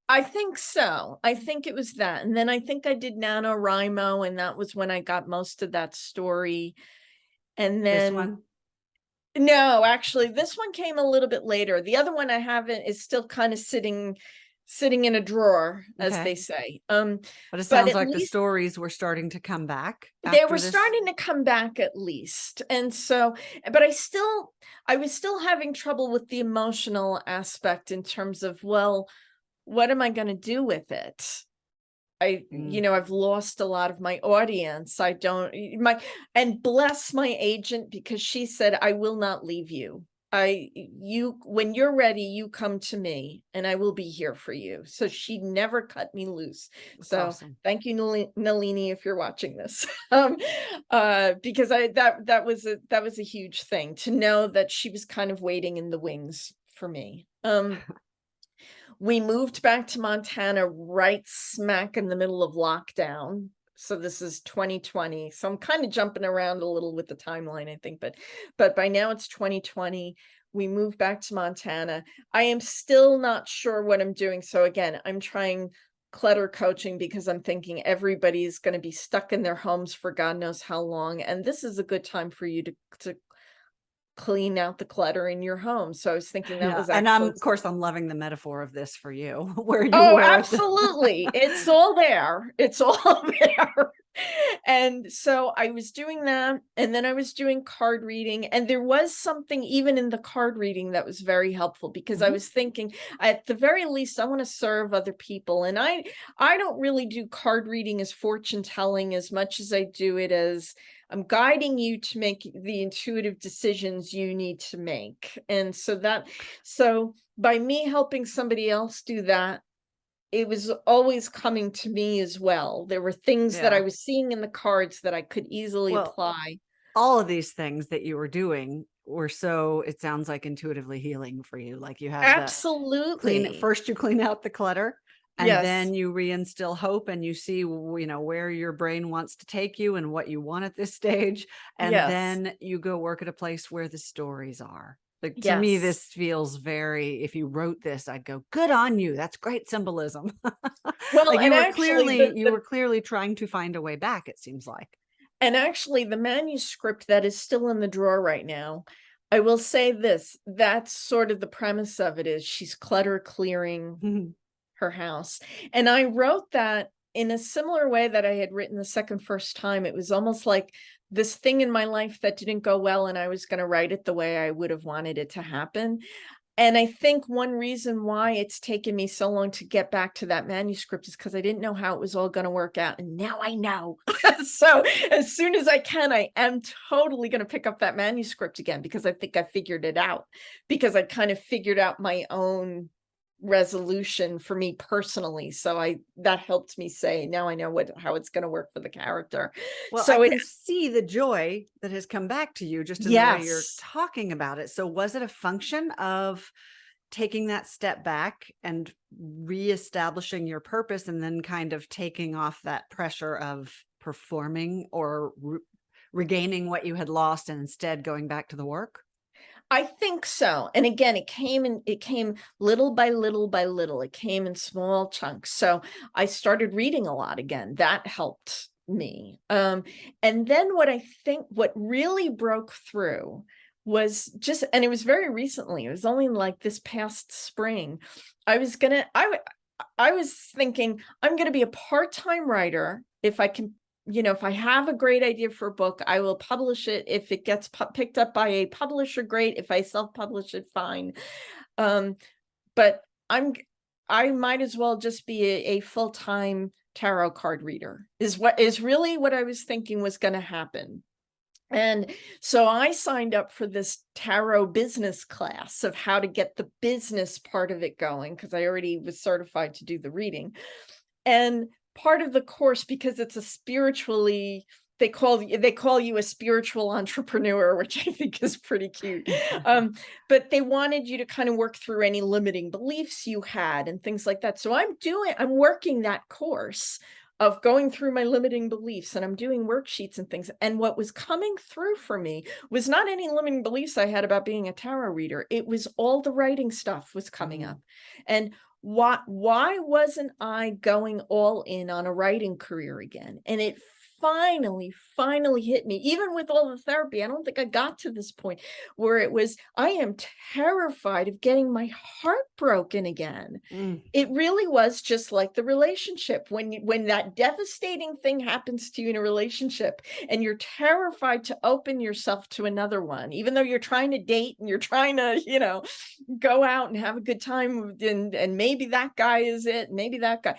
I think so. I think it was that. And then I think I did NaNoWriMo, and that was when I got most of that story. And This then, one? no, actually, this one came a little bit later. The other one I haven't is still kind of sitting in a drawer, as they Okay. say. But it But sounds at like the least stories were starting to come back they were after this. starting to come back at least. And so, but I was still having trouble with the emotional aspect in terms of, well, what am I going to do with it? Mm. I've lost a lot of my audience. I don't and bless my agent, because she said, I will not leave you. When you're ready, you come to me and I will be here for you. So she never cut me loose. That's So awesome. thank you, Nalini, if you're watching this. Because that was a huge thing to know that she was kind of waiting in the wings for me. We moved back to Montana right smack in the middle of lockdown. So this is 2020. So I'm kind of jumping around a little with the timeline, I think, but by now it's 2020. We moved back to Montana. I am still not sure what I'm doing. So again, I'm trying clutter coaching because I'm thinking everybody's going to be stuck in their homes for God knows how long. And this is a good time for you to clean out the clutter in your home. So I was thinking that Yeah. was And actually. of course, I'm loving the metaphor of this for you, where you Oh, were at the absolutely. It's all there. It's all there. And so I was doing that, and then I was doing card reading, and there was something even in the card reading that was very helpful, because I Mhm. was thinking, at the very least, I want to serve other people. And I don't really do card reading as fortune telling as much as I do it as I'm guiding you to make the intuitive decisions you need to make. And so by me helping somebody else do that, it was always coming to me as well. There were things that I Yeah. was seeing in the cards that I could easily Well, apply. all of these things that you were doing were so, it sounds like, intuitively healing for you. Like you have the Absolutely. first you clean out the clutter, and Yes. then you reinstill hope, and you see, where your brain wants to take you and what you want at this stage. And Yes. then you go work at a place where the stories are. Like, to me, Yes. this feels very, if you wrote this, I'd go, good on you. That's great symbolism. Well, Like you were clearly trying to find a way back, it seems like. and actually the manuscript that is still in the drawer right now, I will say this, that's sort of the premise of it, is she's clutter clearing her house. And I wrote that in a similar way that I had written the first time. It was almost like this thing in my life that didn't go well, and I was going to write it the way I would have wanted it to happen. And I think one reason why it's taken me so long to get back to that manuscript is because I didn't know how it was all going to work out. And now I know. So as soon as I can, I am totally going to pick up that manuscript again, because I think I figured it out, because I kind of figured out my own resolution for me personally. So that helped me say, now I know how it's going to work for the character. Well, I So can see the joy that has come back to you just in the way you're yes. talking about it. So was it a function of taking that step back and reestablishing your purpose and then kind of taking off that pressure of performing or regaining what you had lost and instead going back to the work? I think so. And again, it came little by little by little. It came in small chunks. So I started reading a lot again. That helped me. And then what really broke through was just, and it was very recently, it was only like this past spring. I was gonna, I was thinking I'm gonna be a part-time writer if I can, if I have a great idea for a book, I will publish it. If it gets picked up by a publisher, great. If I self-publish it, fine. Um, but I might as well just be a full-time tarot card reader is really what I was thinking was going to happen. And so I signed up for this tarot business class of how to get the business part of it going, because I already was certified to do the reading. And part of the course, because it's a spiritually, they call you a spiritual entrepreneur, which I think is pretty cute. But they wanted you to kind of work through any limiting beliefs you had and things like that. So I'm working that course of going through my limiting beliefs, and I'm doing worksheets and things. And what was coming through for me was not any limiting beliefs I had about being a tarot reader. It was all the writing stuff was coming up. And why wasn't I going all in on a writing career again? And it finally hit me. Even with all the therapy, I don't think I got to this point where it was, I am terrified of getting my heart broken again. It really was just like the relationship. When that devastating thing happens to you in a relationship and you're terrified to open yourself to another one, even though you're trying to date and you're trying to, go out and have a good time, and maybe that guy is it, maybe that guy.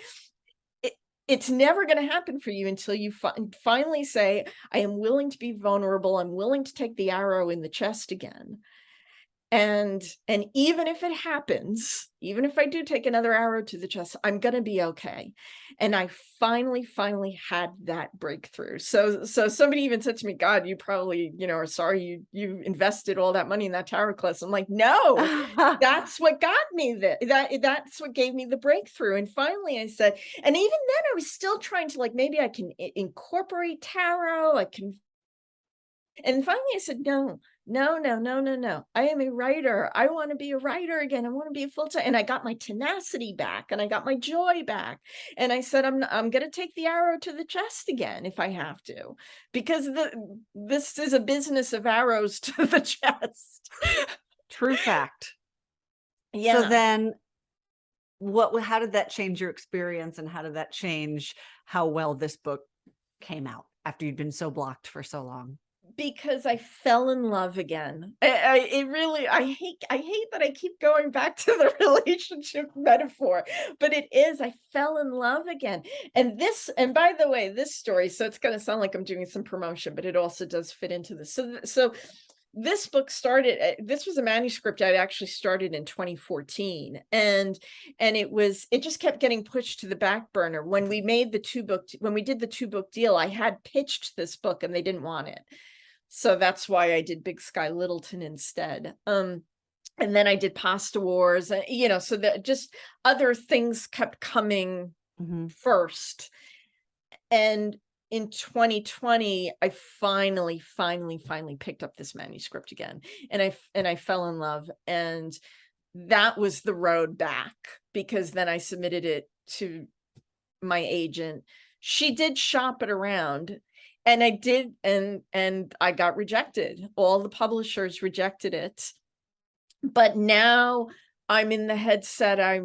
It's never going to happen for you until you finally say, I am willing to be vulnerable. I'm willing to take the arrow in the chest again. And even if it happens, even if I do take another arrow to the chest, I'm going to be okay. And I finally had that breakthrough. So somebody even said to me, God, you probably, are sorry you invested all that money in that tarot class. I'm like, no, that's what got me that's what gave me the breakthrough. And finally I said, and even then I was still trying to, like, maybe I can incorporate tarot. And finally I said, no. I am a writer. I want to be a writer again. I want to be a full-time. And I got my tenacity back and I got my joy back. And I said, I'm going to take the arrow to the chest again if I have to, because this is a business of arrows to the chest. True fact. Yeah. So then how did that change your experience, and how did that change how well this book came out after you'd been so blocked for so long? Because I fell in love again. I hate that I keep going back to the relationship metaphor, but it is, I fell in love again. And by the way, this story, so it's going to sound like I'm doing some promotion, but it also does fit into this. So this book started, this was a manuscript I'd actually started in 2014. And it just kept getting pushed to the back burner. When we did the 2-book deal, I had pitched this book and they didn't want it. So that's why I did Big Sky Littleton instead. And then I did Pasta Wars, so that just other things kept coming first. And in 2020, I finally picked up this manuscript again, and I fell in love. And that was the road back, because then I submitted it to my agent. She did shop it around. And I did, and I got rejected. All the publishers rejected it. But now I'm in the headset I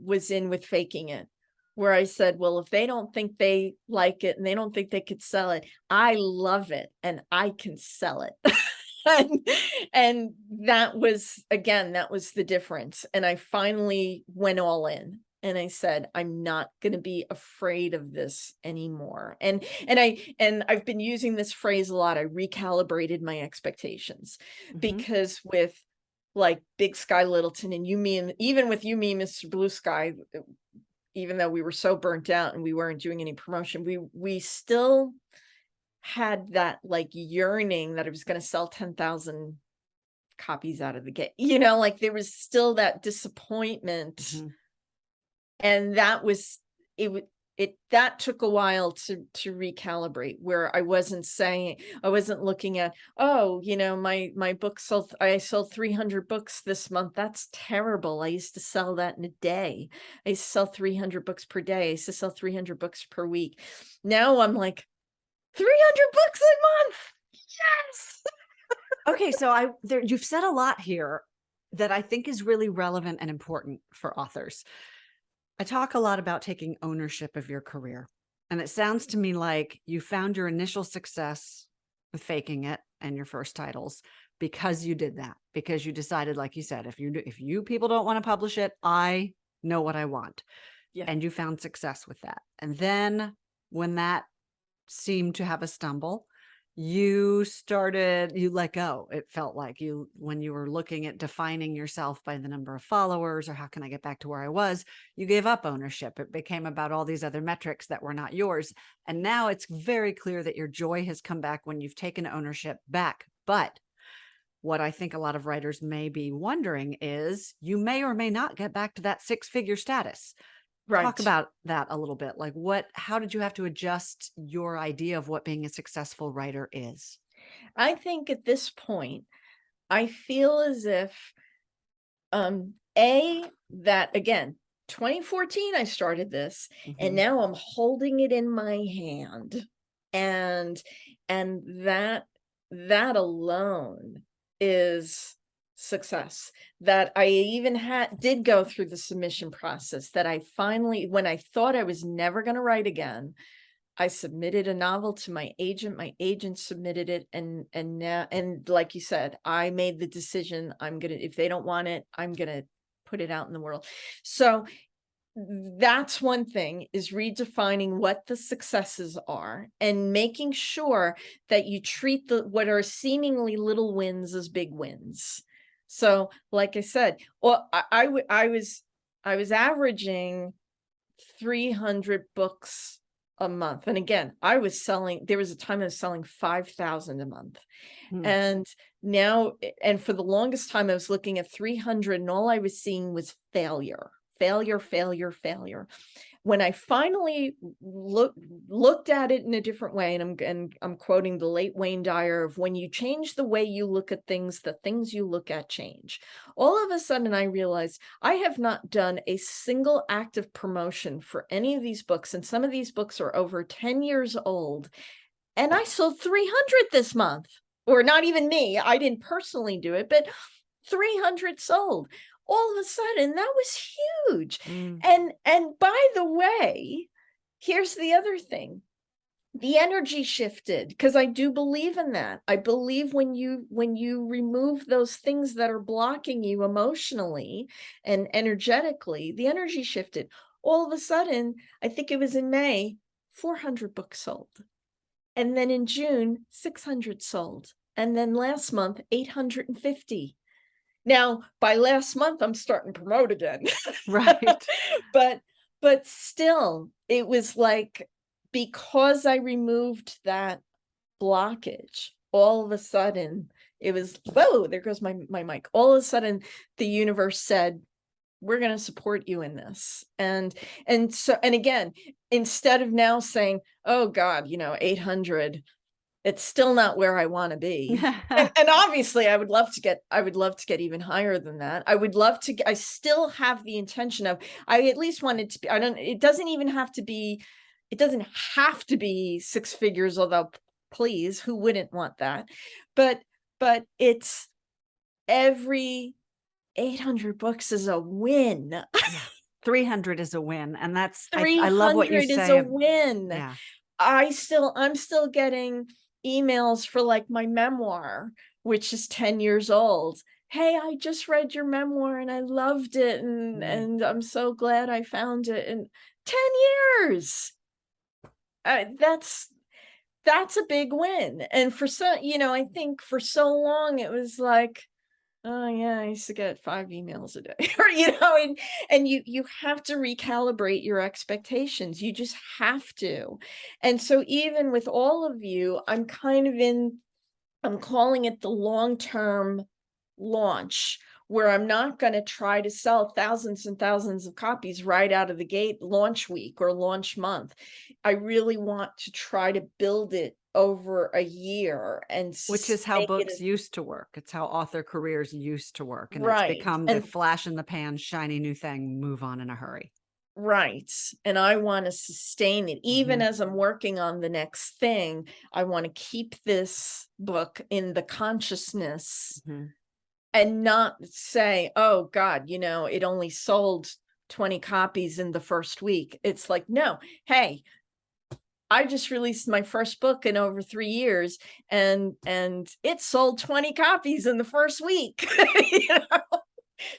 was in with Faking It, where I said, well, if they don't think they like it and they don't think they could sell it, I love it and I can sell it. and that was the difference. And I finally went all in. And I said, I'm not going to be afraid of this anymore. And I've been using this phrase a lot. I recalibrated my expectations, because with like Big Sky Littleton and even with You, Me, Mr. Blue Sky, even though we were so burnt out and we weren't doing any promotion, we still had that like yearning that I was going to sell 10,000 copies out of the gate. Like there was still that disappointment And that was that took a while to recalibrate, where I wasn't looking at, oh, my book sold, I sold 300 books this month. That's terrible. I used to sell that in a day. I used to sell 300 books per day. I used to sell 300 books per week. Now I'm like, 300 books a month. Yes. Okay, so you've said a lot here that I think is really relevant and important for authors. I talk a lot about taking ownership of your career. And it sounds to me like you found your initial success with faking it and your first titles because you did that, because you decided, like you said, if you people don't want to publish it, I know what I want. Yeah. And you found success with that. And then when that seemed to have a stumble, you let go. It felt like when you were looking at defining yourself by the number of followers or how can I get back to where I was, you gave up ownership. It became about all these other metrics that were not yours. And now it's very clear that your joy has come back when you've taken ownership back. But what I think a lot of writers may be wondering is you may or may not get back to that 6-figure status. Talk Right. about that a little bit. Like how did you have to adjust your idea of what being a successful writer is? I think at this point, I feel as if, that again, 2014, I started this, and Mhm. now I'm holding it in my hand. And that alone is success. That I even did go through the submission process, that I finally, when I thought I was never going to write again, I submitted a novel to my agent submitted it, and now, and like you said, I made the decision, if they don't want it, I'm gonna put it out in the world. So that's one thing, is redefining what the successes are and making sure that you treat what are seemingly little wins as big wins. So like I said, well, I was averaging 300 books a month. And again, there was a time I was selling 5,000 a month. Hmm. And now, and for the longest time, I was looking at 300 and all I was seeing was failure, failure, failure, failure. When I finally looked at it in a different way, and I'm quoting the late Wayne Dyer of, when you change the way you look at things, the things you look at change. All of a sudden, I realized I have not done a single act of promotion for any of these books, and some of these books are over 10 years old, and I sold 300 this month. Or not even me, I didn't personally do it, but 300 sold. All of a sudden, that was huge. Mm. And by the way, here's the other thing. The energy shifted, because I do believe in that. I believe when you remove those things that are blocking you emotionally and energetically, the energy shifted. All of a sudden, I think it was in May, 400 books sold. And then in June, 600 sold. And then last month, 850. Now, by last month, I'm starting to promote again. Right. But but still, it was like, because I removed that blockage, all of a sudden it was, whoa, there goes my mic. All of a sudden, the universe said, we're going to support you in this. And again, instead of now saying, oh God, 800, it's still not where I want to be. And obviously I would love to get even higher than that. I still have the intention of, I at least wanted to be, it doesn't have to be 6 figures, although please, who wouldn't want that? But it's, every 800 books is a win. Yeah. 300 is a win. And I love what you 300 is a say. win. Yeah. I'm still getting emails for, like, my memoir, which is 10 years old. Hey, I just read your memoir and I loved it, Mm. and I'm so glad I found it in 10 years. That's a big win. And for some, I think for so long it was like, oh yeah, I used to get 5 emails a day. Or, and you have to recalibrate your expectations. You just have to. And so even with all of you, I'm calling it the long-term launch, where I'm not going to try to sell thousands and thousands of copies right out of the gate, launch week or launch month. I really want to try to build it over a year and Which is how make it books used to work. It's how author careers used to work, and it's right. become the And flash in the pan, shiny new thing, move on in a hurry. right. And I want to sustain it. Even Mhm, as I'm working on the next thing, I want to keep this book in the consciousness mhm. and not say, oh God, it only sold 20 copies in the first week. It's like, no, hey, I just released my first book in over 3 years and it sold 20 copies in the first week. you know?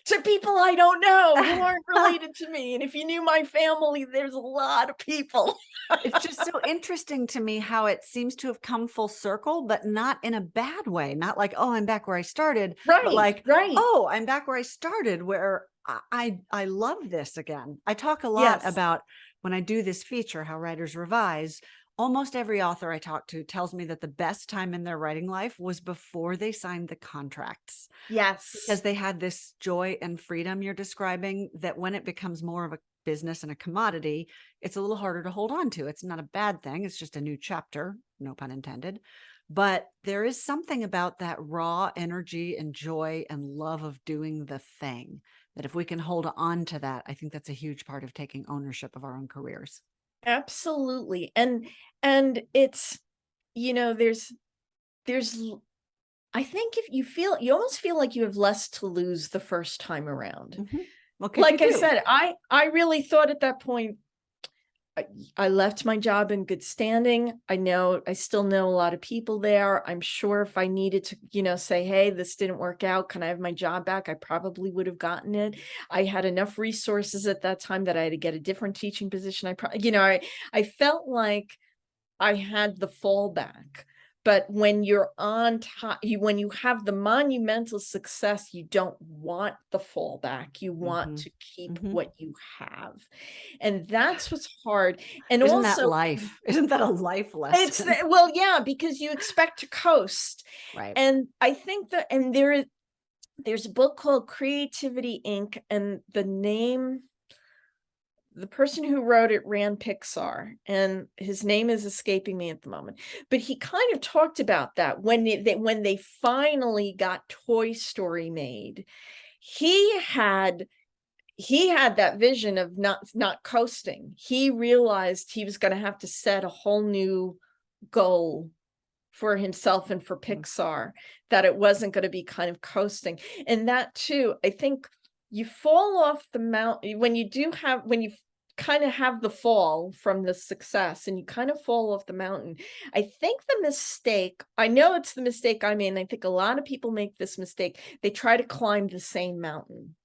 To people I don't know who aren't related to me. And if you knew my family, there's a lot of people. It's just so interesting to me how it seems to have come full circle, but not in a bad way. Not like, oh, I'm back where I started, but Right, like, right. oh, I'm back where I started, where I love this again. I talk a lot Yes, about when I do this feature, how writers revise. Almost every author I talk to tells me that the best time in their writing life was before they signed the contracts, because yes. they had this joy and freedom you're describing, that when it becomes more of a business and a commodity, it's a little harder to hold on to. It's not a bad thing. It's just a new chapter, no pun intended. But there is something about that raw energy and joy and love of doing the thing that if we can hold on to that, I think that's a huge part of taking ownership of our own careers. Absolutely. And it's, there's I think if you almost feel like you have less to lose the first time around. Mhm. Well, because you Like I do. said, I really thought at that point, I I left my job in good standing. I still know a lot of people there. I'm sure if I needed to, say, hey, this didn't work out. Can I have my job back? I probably would have gotten it. I had enough resources at that time that I had to get a different teaching position. I felt like I had the fallback. But when you're on top, when you have the monumental success, you don't want the fallback. You want Mhm. to keep Mhm. what you have. And that's what's hard. And Isn't that also, life? Isn't that a life it's lesson? well, yeah, because you expect to coast. Right. And I think that, and there's a book called Creativity Inc. And the person who wrote it ran Pixar, and his name is escaping me at the moment. But he kind of talked about that when they finally got Toy Story made. He had he had that vision of not coasting. He realized he was going to have to set a whole new goal for himself and for Mm. Pixar, that it wasn't going to be kind of coasting. And that too, I think you fall off the mountain when you kind of have the fall from the success and you kind of fall off the mountain. I think the mistake, I know it's the mistake I made, and I think a lot of people make this mistake. They try to climb the same mountain.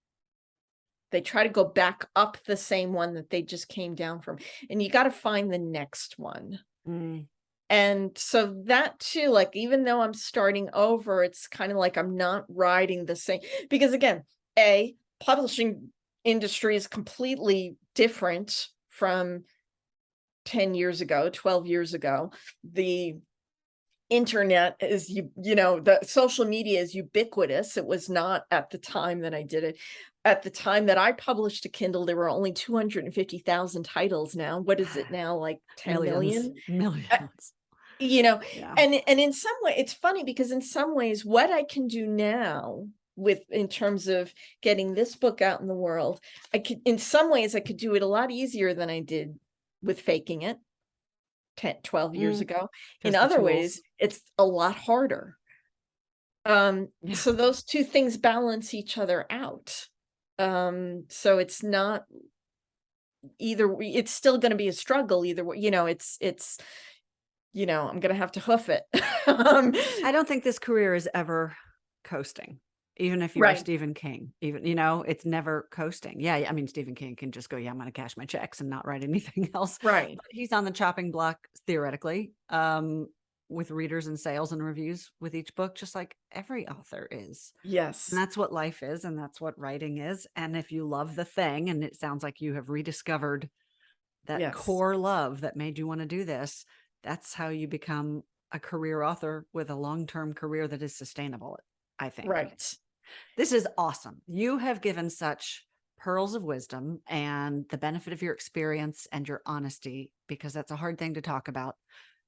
They try to go back up the same one that they just came down from, and you got to find the next one. Mm. And so that too, like, even though I'm starting over, it's kind of like I'm not riding the same, because again, publishing industry is completely different from 10 years ago, 12 years ago. The internet is the social media is ubiquitous. It was not at the time that I did it. At the time that I published a Kindle, there were only 250,000 titles. Now what is it now, like 10 Millions, million? Uh, millions. you know Yeah. and in some way it's funny, because in some ways what I can do now with in terms of getting this book out in the world, I could do it a lot easier than I did with faking it 10, 12 years Mm. ago. In Just the other tools. ways it's a lot harder. Yeah. So those two things balance each other out. So it's not it's still going to be a struggle either way. I'm going to have to hoof it. um, I don't think this career is ever coasting. Even if you are right. Stephen King, it's never coasting. Yeah, I mean, Stephen King can just go, yeah, I'm going to cash my checks and not write anything else. Right. But he's on the chopping block theoretically, with readers and sales and reviews with each book, just like every author is. And Yes. that's what life is, and that's what writing is. And if you love the thing, and it sounds like you have rediscovered that Yes. core love that made you want to do this, that's how you become a career author with a long-term career that is sustainable, I think. Right. This is awesome. You have given such pearls of wisdom and the benefit of your experience and your honesty, because that's a hard thing to talk about.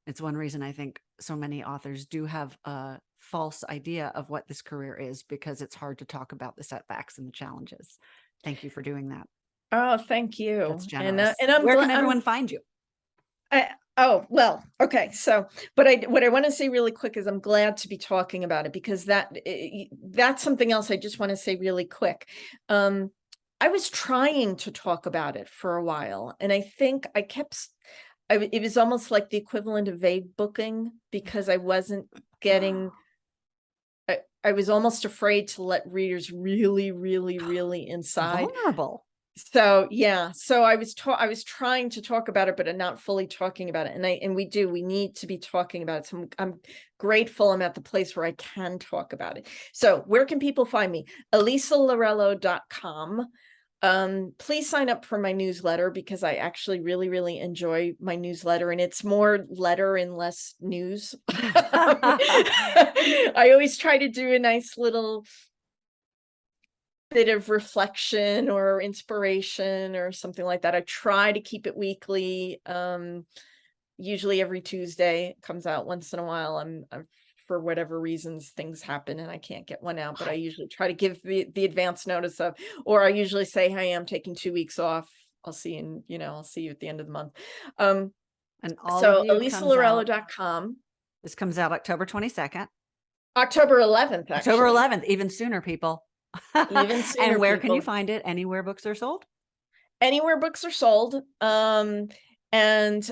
It's one reason I think so many authors do have a false idea of what this career is, because it's hard to talk about the setbacks and the challenges. Thank you for doing that. Oh, thank you. That's generous. And I'm Where glad. can everyone find you? Oh, well, okay. So, what I want to say really quick is I'm glad to be talking about it, because that's something else I just want to say really quick. I was trying to talk about it for a while, and I think it was almost like the equivalent of vague booking, because I wasn't getting, I was almost afraid to let readers really, really, really inside. Vulnerable. So yeah, so I was trying to talk about it, but I'm not fully talking about it. And we need to be talking about it. So I'm grateful I'm at the place where I can talk about it. So where can people find me? ElisaLorello.com. Please sign up for my newsletter, because I actually really, really enjoy my newsletter, and it's more letter and less news. I always try to do a nice little bit of reflection or inspiration or something like that. I try to keep it weekly. Usually every Tuesday. It comes out once in a while. I'm for whatever reasons things happen and I can't get one out, but I usually try to give the advance notice of, or I usually say, hey, I'm taking 2 weeks off. I'll see you, I'll see you at the end of the month. And all So of you ElisaLorello.com. This comes out October 22nd. October 11th, actually. October 11th, even sooner, people. Even sooner. And where can you find it? Anywhere books are sold? Anywhere books are sold. And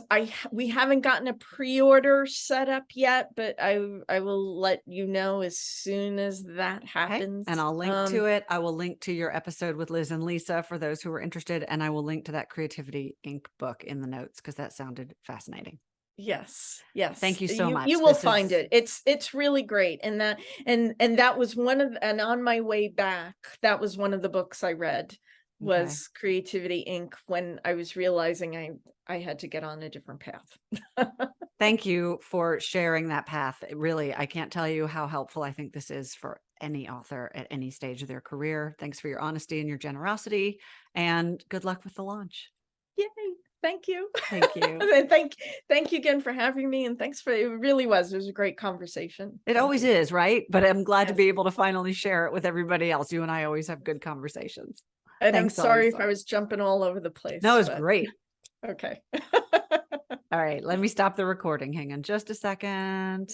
we haven't gotten a pre-order set up yet, but I will let you know as soon as that happens. Okay. And I'll link to it. I will link to your episode with Liz and Lisa for those who are interested, and I will link to that Creativity Inc. book in the notes, because that sounded fascinating. Yes. Thank you so much. You will find it. It's really great. And that was and on my way back, that was one of the books I read, was Creativity Inc., when I was realizing I had to get on a different path. Thank you for sharing that path. Really, I can't tell you how helpful I think this is for any author at any stage of their career. Thanks for your honesty and your generosity, and good luck with the launch. Yay. Thank you. Thank you. And thank you again for having me. And thanks it was a great conversation. It always is, right? But I'm glad to be able to finally share it with everybody else. You and I always have good conversations. And Thanks, I'm sorry Elisa. if I was jumping all over the place. No, it was great. Okay. All right, let me stop the recording. Hang on just a second.